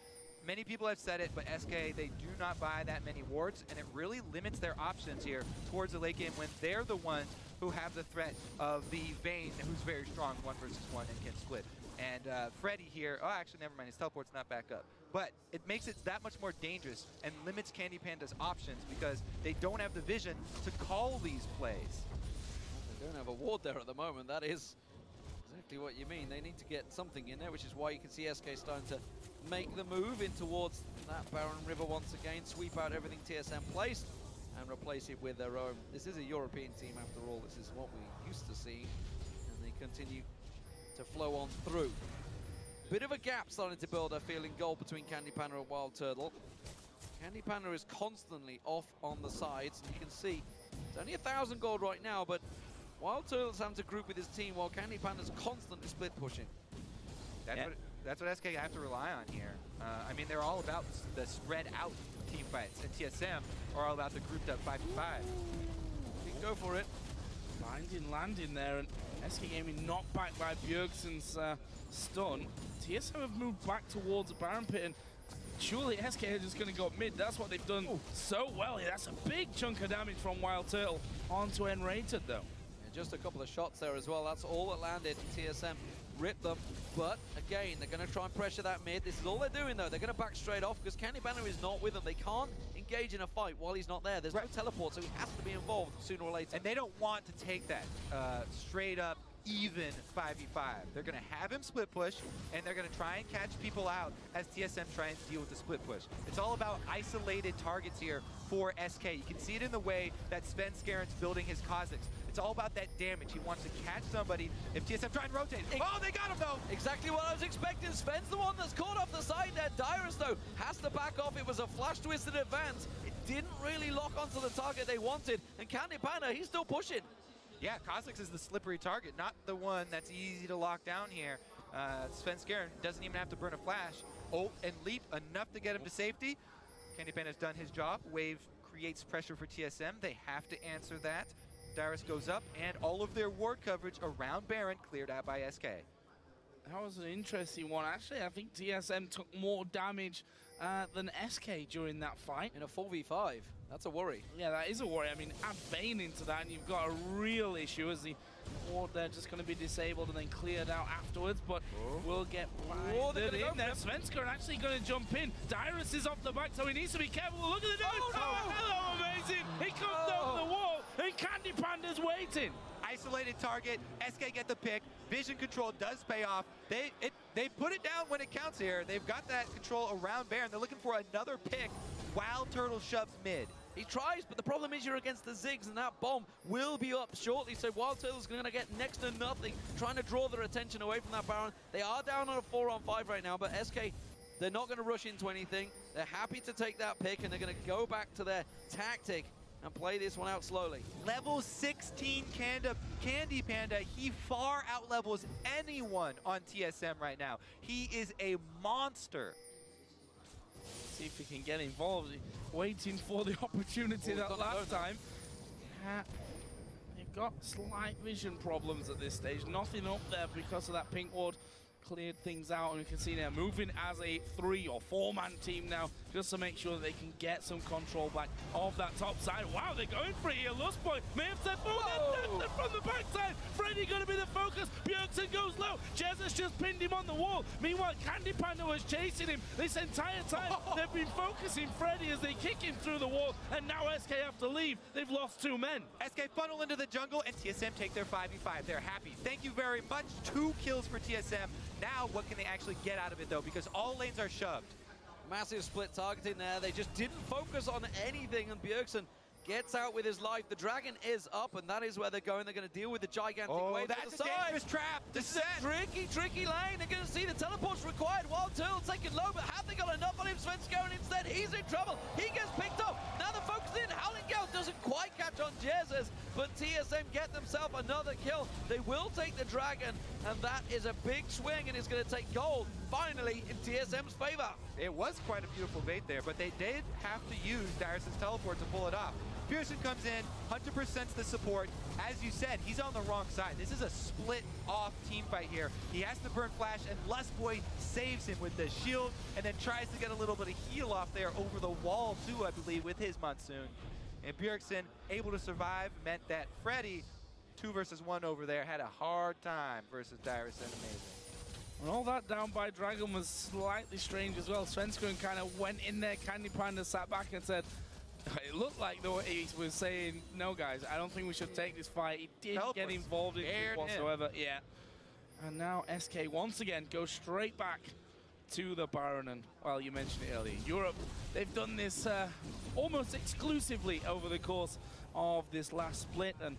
Many people have said it, but SK, they do not buy that many wards, and it really limits their options here towards the late game when they're the ones who have the threat of the Vayne, who's very strong 1 versus 1 and can split. And Freddy here, oh, actually, never mind, his teleport's not back up. But it makes it that much more dangerous and limits Candy Panda's options because they don't have the vision to call these plays. They don't have a ward there at the moment. That is exactly what you mean. They need to get something in there, which is why you can see SK starting to make the move in towards that Baron River once again, sweep out everything TSM placed and replace it with their own. This is a European team after all. This is what we used to see, and they continue to flow on through. Bit of a gap starting to build, I feel, in gold between Candy Panda and Wild Turtle. Candy Panda is constantly off on the sides, and you can see it's only 1,000 gold right now, but Wild Turtle's having to group with his team while Candy Panda's constantly split pushing. That's what SK have to rely on here. I mean, they're all about the spread out team fights, and TSM are all about the grouped up 5v5. You can go for it. Blinding landing there, and SK Gaming knocked back by Bjergsen's stun. TSM have moved back towards the Baron pit, and surely SK are just going to go up mid. That's what they've done so well here. That's a big chunk of damage from Wild Turtle onto N-Rated, though. And just a couple of shots there as well. That's all that landed. TSM ripped them, but again, they're going to try and pressure that mid. This is all they're doing, though. They're going to back straight off because Candy Panda is not with them. They can't engage in a fight while he's not there. There's no teleport, so he has to be involved sooner or later. And they don't want to take that straight up even 5v5. They're going to have him split push, and they're going to try and catch people out as TSM tries to deal with the split push. It's all about isolated targets here for SK. You can see it in the way that Svenskaren's building his Kazakhs. It's all about that damage. He wants to catch somebody. If TSM try and rotate, oh, they got him though! Exactly what I was expecting. Sven's the one that's caught off the side there. Dyrus, though, has to back off. It was a flash twisted advance. It didn't really lock onto the target they wanted. And Candy Panda, he's still pushing. Yeah, Kazakhs is the slippery target, not the one that's easy to lock down here. Svenskaren doesn't even have to burn a flash. Ult and leap enough to get him to safety. Candy Panda's done his job. Wave creates pressure for TSM. They have to answer that. Dyrus goes up, and all of their ward coverage around Baron cleared out by SK. That was an interesting one. Actually, I think TSM took more damage than SK during that fight. In a 4v5, that's a worry. Yeah, that is a worry. I mean, add Bane into that, and you've got a real issue as the ward there just going to be disabled and then cleared out afterwards, but we'll get blinded in there. Svenskaren actually going to jump in. Dyrus is off the back, so he needs to be careful. Look at the damage. Oh, no. Hello, amazing. He comes off the wall, and Candy Panda's waiting. Isolated target, SK get the pick. Vision control does pay off. They put it down when it counts here. They've got that control around Baron. They're looking for another pick while Turtle shoves mid. He tries, but the problem is you're against the Ziggs, and that bomb will be up shortly. So Wild Turtle's going to get next to nothing, trying to draw their attention away from that Baron. They are down on a 4-on-5 right now, but SK, they're not going to rush into anything. They're happy to take that pick, and they're going to go back to their tactic and play this one out slowly. Level 16 Candy Panda, he far outlevels anyone on TSM right now. He is a monster. See if he can get involved. Waiting for the opportunity that last time. They've got slight vision problems at this stage. Nothing up there because of that pink ward. Cleared things out, and you can see they're moving as a 3- or 4-man team now, just to make sure that they can get some control back of that top side. Wow, they're going for it here. Lustboy may have said, oh, from the backside. Freddy going to be the focus. Bjergsen goes low. Jesus just pinned him on the wall. Meanwhile, Candy Panda was chasing him this entire time. They've been focusing Freddy as they kick him through the wall, and now SK have to leave. They've lost 2 men. SK funnel into the jungle, and TSM take their 5v5. They're happy. Thank you very much. 2 kills for TSM. Now, what can they actually get out of it, though? Because all lanes are shoved. Massive split targeting there. They just didn't focus on anything, and Bjergsen gets out with his life. The dragon is up, and that is where they're going. They're going to deal with the gigantic wave to the that's side. a dangerous trap. This is a tricky lane. They're going to see the teleports required. Wild Turtle taking low, but have they got enough on him? Svenskaren instead. He's in trouble. He gets picked up. Now the focus in. Howling Gale doesn't quite catch on Jesus, but TSM get themselves another kill. They will take the dragon, and that is a big swing, and it's going to take gold finally in TSM's favor. It was quite a beautiful bait there, but they did have to use Dyrus' teleport to pull it off. Pearson comes in, 100% the support. As you said, he's on the wrong side. This is a split-off team fight here. He has to burn flash, and Lustboy saves him with the shield, and then tries to get a little bit of heal off there over the wall, too, I believe, with his Monsoon. And Bjergsen, able to survive, meant that Freddy, 2 versus 1 over there, had a hard time versus Dyrus and Amazing. And all that down by Dragon was slightly strange as well. Svenskaren kind of went in there. Candy Panda sat back and said, it looked like though he was saying, no guys, I don't think we should take this fight. He didn't get involved in it whatsoever. Yeah. And now SK once again goes straight back to the Baron. And well, you mentioned it earlier, Europe, they've done this almost exclusively over the course of this last split. And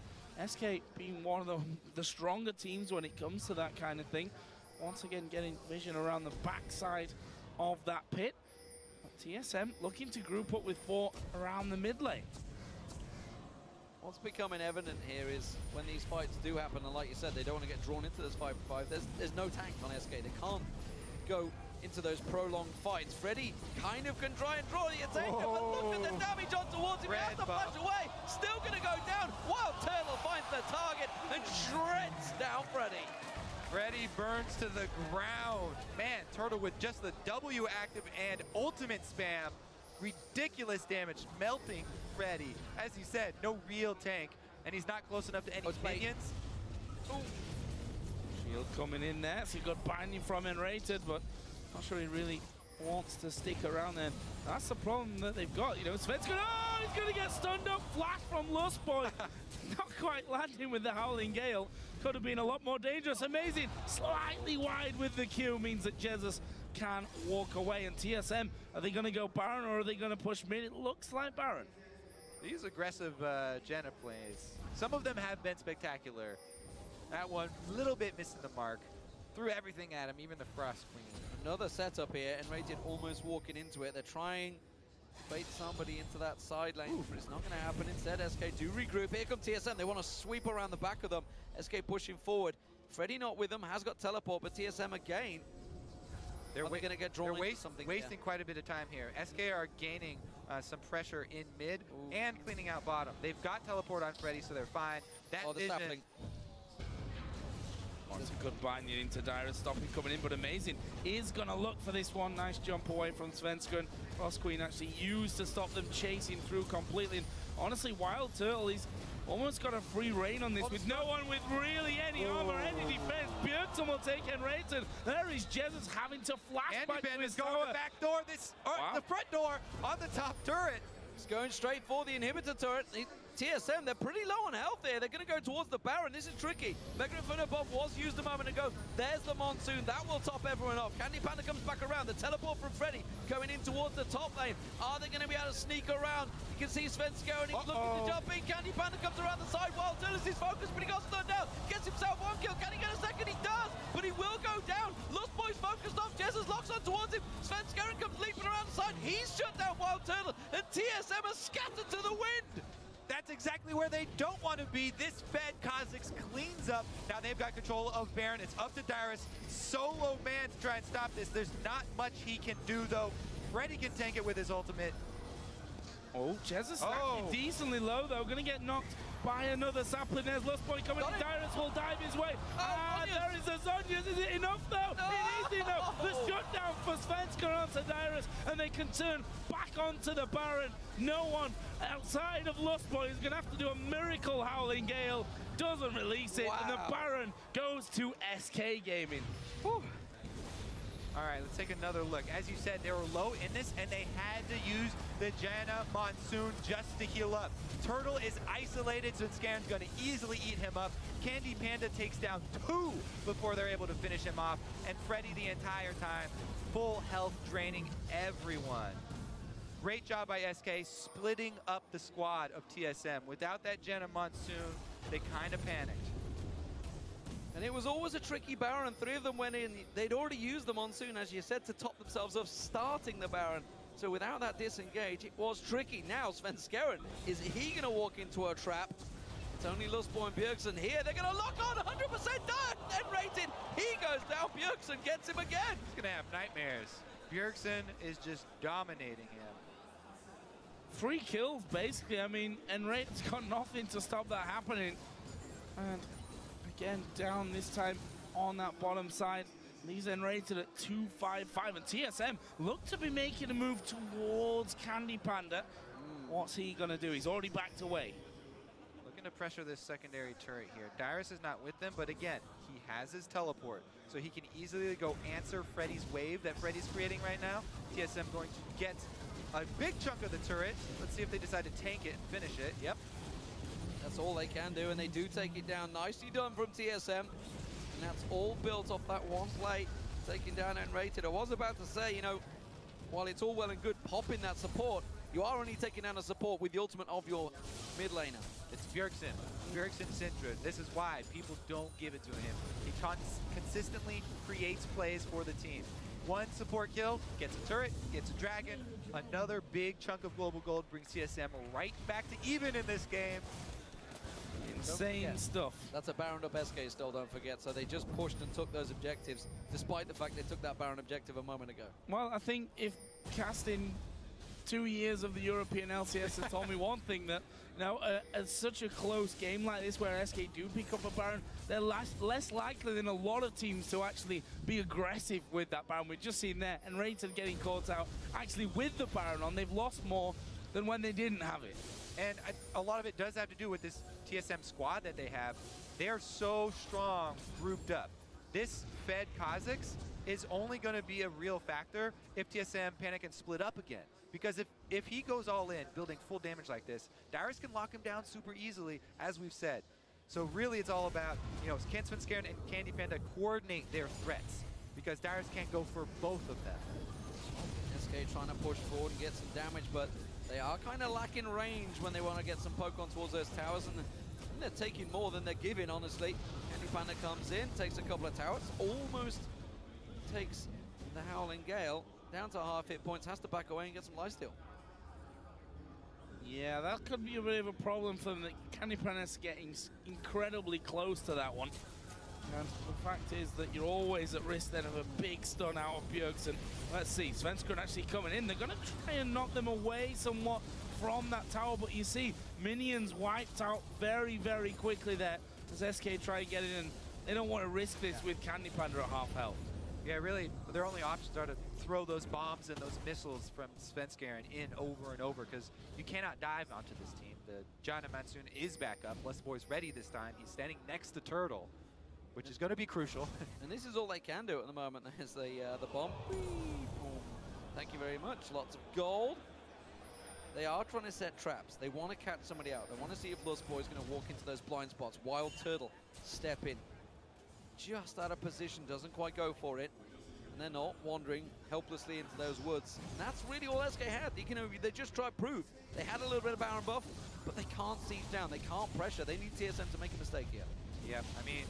SK being one of the stronger teams when it comes to that kind of thing. Once again getting vision around the backside of that pit. TSM looking to group up with 4 around the mid lane. What's becoming evident here is when these fights do happen, and like you said, they don't want to get drawn into this 5v5, there's no tank on SK. They can't go into those prolonged fights. Freddy kind of can try and draw the attention, but look at the damage on towards him. He has to flash away. Still going to go down. Wild Turtle finds the target and shreds down Freddy. Freddy burns to the ground. Man, Turtle with just the W active and ultimate spam. Ridiculous damage, melting Freddy. As you said, no real tank, and he's not close enough to any minions. Shield coming in there, so you got binding from Enrated, but not sure he really wants to stick around there. That's the problem that they've got. You know, Svenskeren, oh, he's going to get stunned up. Flash from Lustboy. Not quite landing with the Howling Gale. Could have been a lot more dangerous. Amazing. Slightly wide with the Q means that Jesus can walk away. And TSM, are they going to go Baron or are they going to push mid? It looks like Baron. These aggressive Janna plays, some of them have been spectacular. That one, a little bit missing the mark. Threw everything at him, even the Frost Queen. Another setup here, and Rated almost walking into it. They're trying to bait somebody into that side lane, but it's not going to happen. Instead, SK do regroup. Here come TSM. They want to sweep around the back of them. SK pushing forward. Freddy not with them, has got teleport, but TSM again. They're going to get drawn into something. Wasting quite a bit of time here. SK are gaining some pressure in mid and cleaning out bottom. They've got teleport on Freddy, so they're fine. That sapling. Wants a good bind into Dyrus, stopping coming in, but Amazing is going to look for this one. Nice jump away from Svenskeren. Frost Queen actually used to stop them chasing through completely. And honestly, Wild Turtle, he's almost got a free reign on this with no one with really any armor, any defense. Björkson will take Enrated. There is Jesus having to flashback to his going the back door, the front door on the top turret. He's going straight for the inhibitor turret. TSM, they're pretty low on health there. They're going to go towards the Baron. This is tricky. Mega Inferno Bomb was used a moment ago. There's the Monsoon. That will top everyone off. Candy Panda comes back around. The teleport from Freddy going in towards the top lane. Are they going to be able to sneak around? You can see Svenskeren. He's looking to jump in. Candy Panda comes around the side. Wild Turtle's his focus, but he got slowed down. Gets himself one kill. Can he get a second? He does, but he will go down. Lustboy's focused off. Jesus locks on towards him. Svenskeren comes leaping around the side. He's shut down Wild Turtle, and TSM are scattered to the wind. That's exactly where they don't want to be. This Fed Kha'Zix cleans up. Now they've got control of Baron. It's up to Dyrus. Solo man to try and stop this. There's not much he can do, though. Freddy can tank it with his ultimate. Oh, Jesus actually decently low, though. Gonna get knocked by another sapling. There's Lustboy coming in. Dyrus will dive his way. There is a Zonius. Is it enough, though? It is enough. The shutdown for Svenskeren onto Dyrus, and they can turn back onto the Baron. No one outside of Lustboy is gonna have to do a miracle. Howling Gale doesn't release it, and the Baron goes to SK Gaming. Whew. All right, let's take another look. As you said, they were low in this, and they had to use the Janna Monsoon just to heal up. Turtle is isolated, so Scaren's going to easily eat him up. Candy Panda takes down 2 before they're able to finish him off. And Freddy the entire time, full health, draining everyone. Great job by SK splitting up the squad of TSM. Without that Janna Monsoon, they kind of panicked. And it was always a tricky Baron. 3 of them went in. They'd already used the Monsoon, as you said, to top themselves off, starting the Baron. So without that disengage, it was tricky. Now Svenskeren, is he going to walk into a trap? It's only Lustboy and Björkson here. They're going to lock on 100% done. Enrated. He goes down. Björkson gets him again. He's going to have nightmares. Björkson is just dominating him. 3 kills, basically. I mean, Enrated's got nothing to stop that happening. And again, down this time on that bottom side. Leaves Enrated at 255, and TSM look to be making a move towards Candy Panda. What's he gonna do? He's already backed away. Looking to pressure this secondary turret here. Dyrus is not with them, but again, he has his teleport, so he can easily go answer Freddy's wave that Freddy's creating right now. TSM going to get a big chunk of the turret. Let's see if they decide to tank it and finish it. Yep. That's all they can do, and they do take it down. Nicely done from TSM. And that's all built off that one play, taking down Enrated. I was about to say, you know, while it's all well and good popping that support, you are only taking down a support with the ultimate of your mid laner. It's Björkson. Björkson Syndra. This is why people don't give it to him. He consistently creates plays for the team. 1 support kill, gets a turret, gets a dragon. Another big chunk of global gold brings TSM right back to even in this game. Insane stuff. That's a Baron up SK still, don't forget. So they just pushed and took those objectives, despite the fact they took that Baron objective a moment ago. Well, I think if casting 2 years of the European LCS has told me one thing, that you know, at such a close game like this where SK do pick up a Baron, they're less likely than a lot of teams to actually be aggressive with that Baron. We've just seen there, and Rated getting caught out actually with the Baron on. They've lost more than when they didn't have it. And a lot of it does have to do with this TSM squad that they have. They're so strong grouped up. this fed Kha'Zix is only going to be a real factor if TSM panic and split up again. Because if he goes all in, building full damage like this, Darius can lock him down super easily, as we've said. So really it's all about, you know, can Svenskeren and Candy Panda coordinate their threats? Because Darius can't go for both of them. SK trying to push forward and get some damage, but they are kind of lacking range when they want to get some poke on towards those towers, and they're taking more than they're giving, honestly. Candy Panda comes in, takes a couple of towers, almost takes the Howling Gale down to half hit points, has to back away and get some lifesteal. Yeah, that could be a bit of a problem for them. Candy Panda's getting incredibly close to that one. And the fact is that you're always at risk then of a big stun out of Bjergsen. Let's see, Svenskeren actually coming in. They're going to try and knock them away somewhat from that tower, but you see minions wiped out very, very quickly there as SK try and get in, and they don't want to risk this with Candy Panda at half health. Yeah, really, their only options are to throw those bombs and those missiles from Svenskeren in over and over, because you cannot dive onto this team. The Giant of Monsoon is back up. Boy's ready this time. He's standing next to Turtle, which is going to be crucial. And this is all they can do at the moment is the bomb. Thank you very much. Lots of gold. They are trying to set traps. They want to catch somebody out. They want to see if Boy's going to walk into those blind spots. Wild Turtle, step in. Just out of position, doesn't quite go for it. And they're not wandering helplessly into those woods. And that's really all SK had. They just tried proof. They had a little bit of Baron buff, but they can't siege down. They can't pressure. They need TSM to make a mistake here. Yeah, I mean,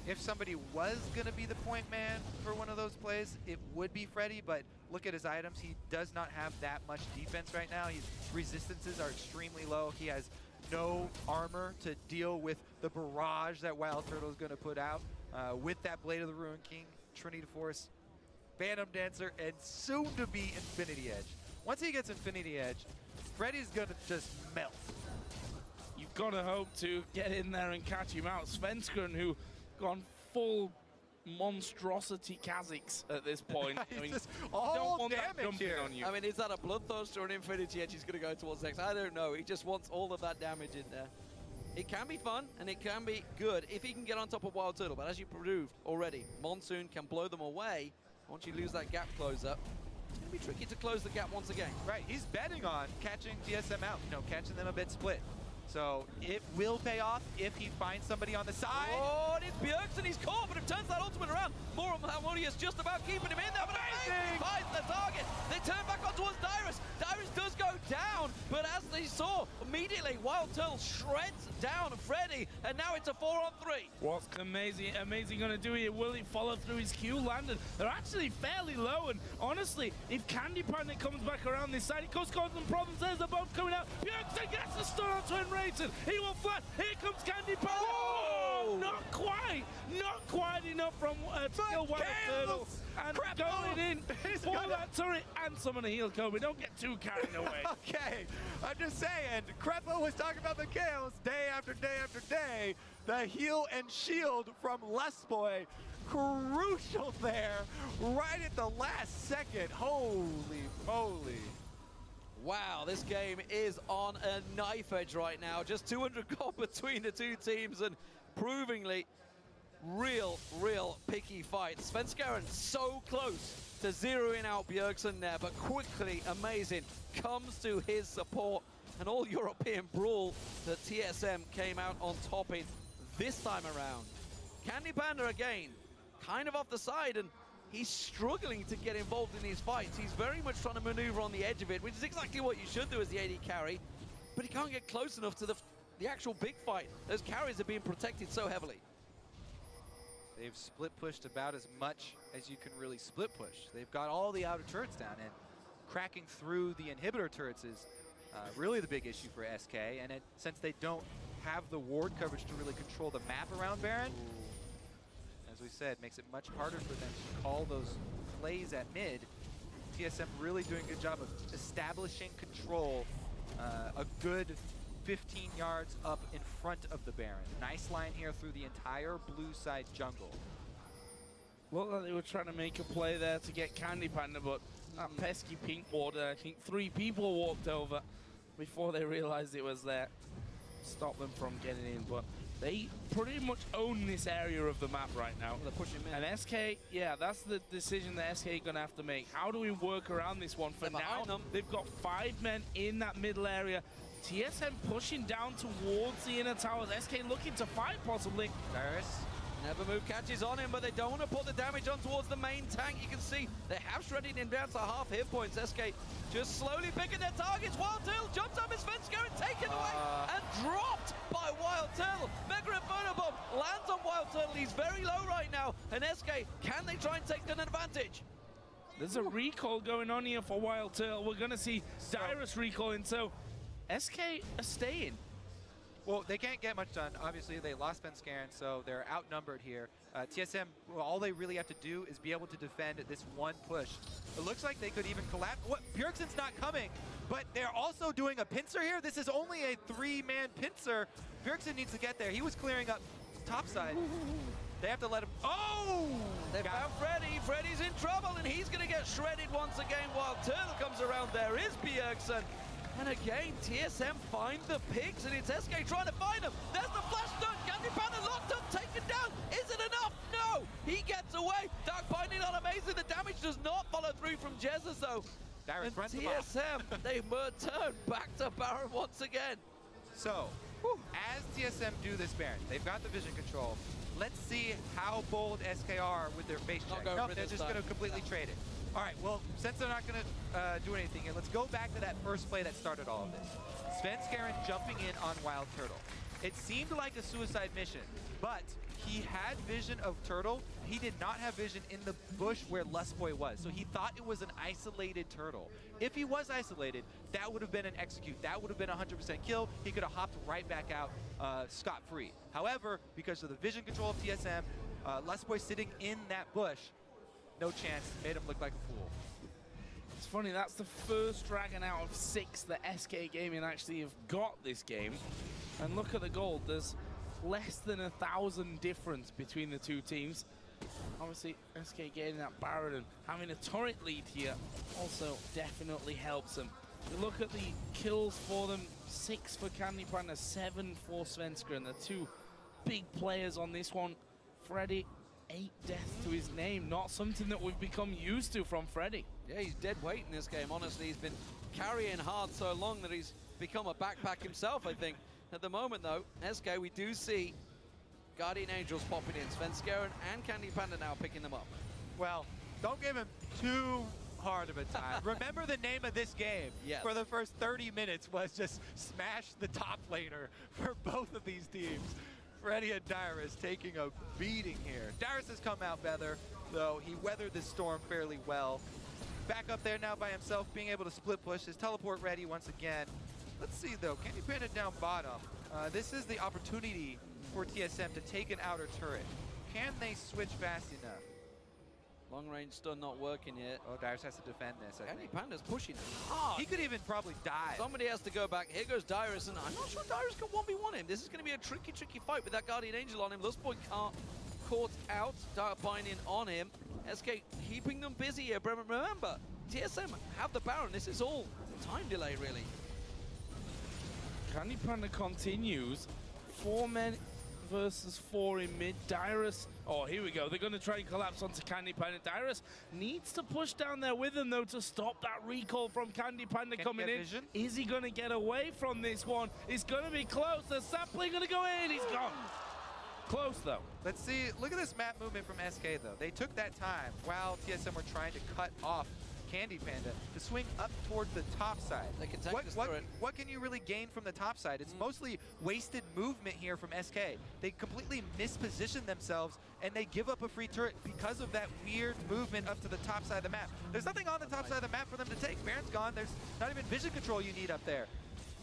if somebody was going to be the point man for one of those plays, it would be Freddy, but look at his items. He does not have that much defense right now. His resistances are extremely low. He has no armor to deal with the barrage that Wild Turtle is going to put out with that Blade of the Ruin King, Trinity Force, Phantom Dancer, and soon to be Infinity Edge. Once he gets Infinity Edge, Freddy's going to just melt. You've got to hope to get in there and catch him out. Svenskeren, who gone full monstrosity Kha'Zix at this point. I mean, all don't want that damage jumping here. on you. I mean, is that a Bloodthirster or an Infinity Edge he's going to go towards next? I don't know. He just wants all of that damage in there. It can be fun, and it can be good if he can get on top of Wild Turtle, but as you proved already, Monsoon can blow them away once you lose that gap closer. It's going to be tricky to close the gap once again. Right, he's betting on catching TSM out, you know, catching them a bit split. So it will pay off if he finds somebody on the side. Oh, and it's Bjergsen, he's caught, but it turns that ultimate around. More of Harmonious just about keeping him in there, but he finds the target. They turn back on towards Dyrus. Dyrus does go down, but as they saw, immediately Wild Turtle shreds down Freddy, and now it's a 4-on-3. What's amazing going to do here? Will he follow through his Q landed? They're actually fairly low, and honestly, if Candy Panda comes back around this side, it could cause them problems. There's the bomb coming out. Bjergsen gets the stun onto Enraged. He will flash. Here comes Candy Panda. Oh, not quite enough from Skill Wild Turtle. And going in for that turret and summon a heal Kobe. Don't get too carried away. Okay, I'm just saying, Krepo was talking about the chaos day after day after day. The heal and shield from Boy, crucial there, right at the last second. Holy moly. Wow, this game is on a knife edge right now. Just 200 gold between the two teams, and provingly real picky fights. Svenskeren so close to zeroing out Bjergsen there, but quickly, amazing, comes to his support. An all-European brawl that TSM came out on top in this time around. Candy Panda again, kind of off the side, and he's struggling to get involved in these fights. He's very much trying to maneuver on the edge of it, which is exactly what you should do as the AD carry, but he can't get close enough to the actual big fight. Those carries are being protected so heavily. They've split pushed about as much as you can really split push. They've got all the outer turrets down, and cracking through the inhibitor turrets is really the big issue for SK. And since they don't have the ward coverage to really control the map around Baron, as we said, makes it much harder for them to call those plays at mid. TSM really doing a good job of establishing control, a good 15 yards up in front of the Baron. Nice line here through the entire blue side jungle. Looked like they were trying to make a play there to get Candy Panda, but that pesky pink water, I think 3 people walked over before they realized it was there. Stop them from getting in, but They pretty much own this area of the map right now. They're pushing in. And SK, yeah, that's the decision that SK are going to have to make. How do we work around this one? For now, they've got 5 men in that middle area. TSM pushing down towards the inner towers. SK looking to fight, possibly. Darius. Never move catches on him, but they don't want to put the damage on towards the main tank. You can see they have shredded him down to half hit points. SK just slowly picking their targets. Wild Till jumps up his Svenska and taken away and dropped by Wild Till. Mega Inferno Bomb lands on Wild Till. He's very low right now. And SK, can they try and take an advantage? There's a recall going on here for Wild Till. We're going to see Dyrus recalling, so SK are staying. Well, they can't get much done. Obviously, they lost Svenska, so they're outnumbered here. TSM, well, all they really have to do is be able to defend this one push. It looks like they could even collapse. What? Bjergsen's not coming, but they're also doing a pincer here. This is only a 3-man pincer. Bjergsen needs to get there. He was clearing up topside. They have to let him. Oh! They found Freddy. Freddy's in trouble, and he's going to get shredded once again while Turtle comes around. There is Bjergsen. And again, TSM find the pigs, and it's SK trying to find them. There's the flash stun. Candy Panda locked up, taken down. Is it enough? No! He gets away. Dark Binding on Amazing. The damage does not follow through from Jesus, though. Darius and TSM, they turn back to Baron once again. So, as TSM do this Baron, they've got the vision control. Let's see how bold SK are with their face check. No, they're just going to completely trade it. All right, well, since they're not going to do anything here, let's go back to that first play that started all of this. Svenska jumping in on Wild Turtle. It seemed like a suicide mission, but he had vision of Turtle. He did not have vision in the bush where Lustboy was, so he thought it was an isolated Turtle. If he was isolated, that would have been an execute. That would have been a 100% kill. He could have hopped right back out scot-free. However, because of the vision control of TSM, Lustboy sitting in that bush, no chance, made him look like a fool. It's funny, that's the first Dragon out of 6 that SK Gaming actually have got this game. And look at the gold, there's less than 1,000 difference between the two teams. Obviously, SK getting that Baron and having a turret lead here also definitely helps them. You look at the kills for them, 6 for Candy Panda, 7 for Svenska, and the two big players on this one. Freddy, 8 deaths to his name, not something that we've become used to from Freddy. Yeah, he's dead weight in this game. Honestly, he's been carrying hard so long that he's become a backpack himself, I think. At the moment, though, SK, we do see Guardian Angels popping in. Svenska and Candy Panda now picking them up. Well, don't give him too hard of a time. Remember the name of this game for the first 30 minutes was just smash the top laner for both of these teams. Freddy and Dyrus taking a beating here. Dyrus has come out better, though he weathered the storm fairly well. Back up there now by himself, being able to split push. His teleport ready once again. Let's see, though. Candy Panda down bottom. This is the opportunity for TSM to take an outer turret. Can they switch fast enough? Long range stun not working yet. Oh, Dyrus has to defend this, I think. Candy Panda's pushing hard. He could even probably die. Somebody has to go back. Here goes Dyrus, and I'm not sure Dyrus can 1v1 him. This is going to be a tricky, tricky fight with that Guardian Angel on him. Lustboy can't caught out. Dark Binding on him. SK keeping them busy here. Remember, TSM have the Baron. This is all time delay, really. Candy Panda continues. 4 men versus 4 in mid. Dyrus, oh, here we go. They're going to try and collapse onto Candy Panda. Dyrus needs to push down there with him, though, to stop that recall from Candy Panda coming in. Vision? Is he going to get away from this one? It's going to be close. The sapling going to go in. He's gone. Close, though. Let's see. Look at this map movement from SK, though. They took that time while TSM were trying to cut off Candy Panda to swing up towards the top side. They can take what can you really gain from the top side? It's mostly wasted movement here from SK. They completely misposition themselves and they give up a free turret because of that weird movement up to the top side of the map. There's nothing on the top side of the map for them to take. Baron's gone. There's not even vision control you need up there.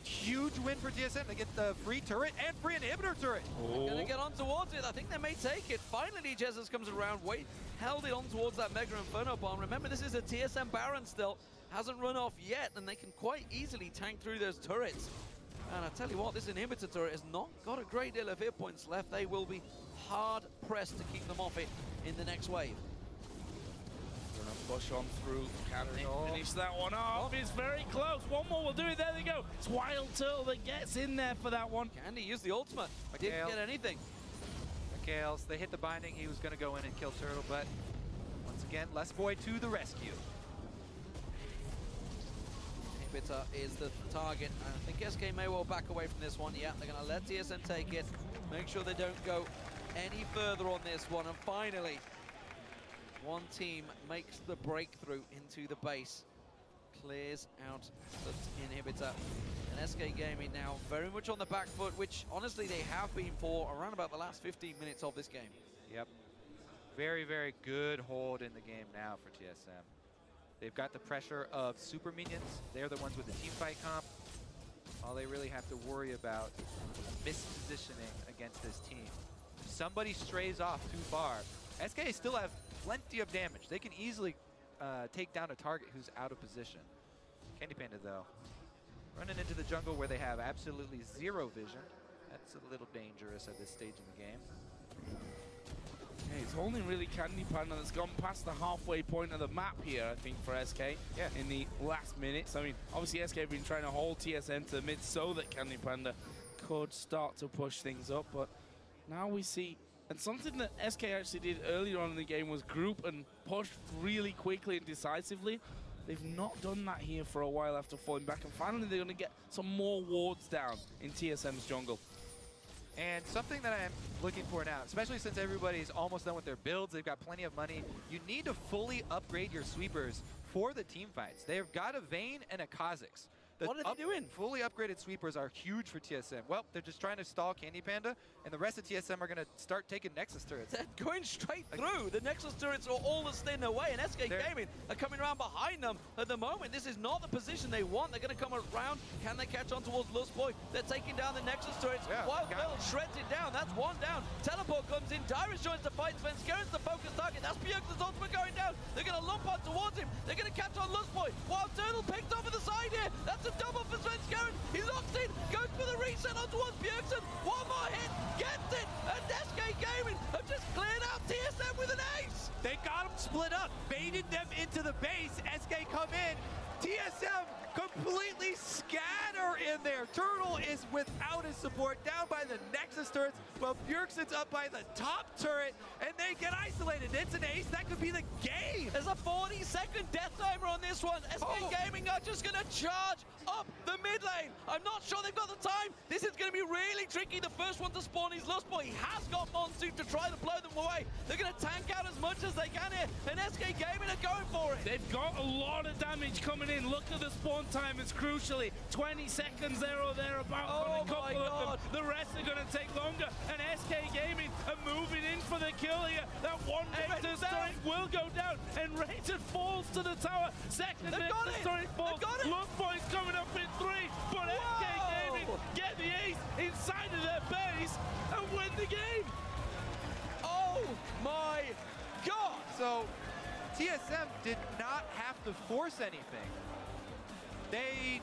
Huge win for TSM. They get the free turret and free inhibitor turret. They're going to get on towards it. I think they may take it. Finally, Jesus comes around. Held it on towards that Mega Inferno Bomb. Remember, this is a TSM Baron still. Hasn't run off yet, and they can quite easily tank through those turrets. And I tell you what, this inhibitor turret has not got a great deal of hit points left. They will be hard-pressed to keep them off it in the next wave. Push on through. Can they finish that one off? It's very close. One more will do it. There they go. It's Wild Turtle that gets in there for that one. Candy used the ultimate. Didn't get anything. Mikhails, they hit the binding. He was going to go in and kill Turtle, but once again, Less Boy to the rescue. Inhibitor is the target. I think SK may well back away from this one. Yeah, they're going to let TSM take it. Make sure they don't go any further on this one. And finally, one team makes the breakthrough into the base. Clears out the Inhibitor. And SK Gaming now very much on the back foot, which honestly they have been for around about the last 15 minutes of this game. Yep. Very, very good hold in the game now for TSM. They've got the pressure of super minions. They're the ones with the team fight comp. All they really have to worry about is mispositioning against this team. If somebody strays off too far, SK still have plenty of damage. They can easily take down a target who's out of position. Candy Panda, though, running into the jungle where they have absolutely zero vision. That's a little dangerous at this stage in the game. Yeah, it's only really Candy Panda that's gone past the halfway point of the map here, I think, for SK in the last minutes. I mean, obviously SK have been trying to hold TSM to the mid so that Candy Panda could start to push things up, but now we see, and something that SK actually did earlier on in the game was group and push really quickly and decisively. They've not done that here for a while after falling back, and finally they're going to get some more wards down in TSM's jungle. And something that I'm looking for now, especially since everybody's almost done with their builds, they've got plenty of money, you need to fully upgrade your sweepers for the team fights. They've got a Vayne and a Kha'Zix. What are they doing? Fully upgraded sweepers are huge for TSM. Well, they're just trying to stall Candy Panda, and the rest of TSM are going to start taking Nexus turrets. They're going straight through. The Nexus turrets are all that's in their way, and SK Gaming are coming around behind them at the moment. This is not the position they want. They're going to come around. Can they catch on towards Lustboy? They're taking down the Nexus turrets. Wild Turtle shreds it down. That's one down. Teleport comes in. Dyrus joins the fight. Svenskerin's the focus target. That's Björk's ultimate going down. They're going to lump on towards him. They're going to catch on Lustboy. Wild Turtle picked over the side here. That's a double for Svenskeren. He locks in, goes for the reset on towards Björksen. One more hit, gets it, and SK Gaming have just cleared out TSM with an ace. They got them split up, baited them into the base. SK come in, TSM completely scatter in there. Turtle is without his support, down by the Nexus turrets, while Björksen's up by the top turret, and they get isolated. It's an ace. That could be the game. There's a 40-second death timer on this one. SK Gaming are just going to charge up the mid lane. I'm not sure they've got the time. This is going to be really tricky. The first one to spawn is Lustboy. He has got Monsoon to try to blow them away. They're going to tank out as much as they can here, and SK Gaming are going for it. They've got a lot of damage coming in. Look at the spawn time. It's crucially 20 seconds there or thereabouts on a couple of them. The rest are going to take longer, and SK Gaming are moving in for the kill here. That one Nexus turret will go down, and Rated falls to the tower. Second Nexus turret falls. Lustboy's coming up in 3, but SK Gaming get the ace inside of their base and win the game. Oh my God! So TSM did not have to force anything. They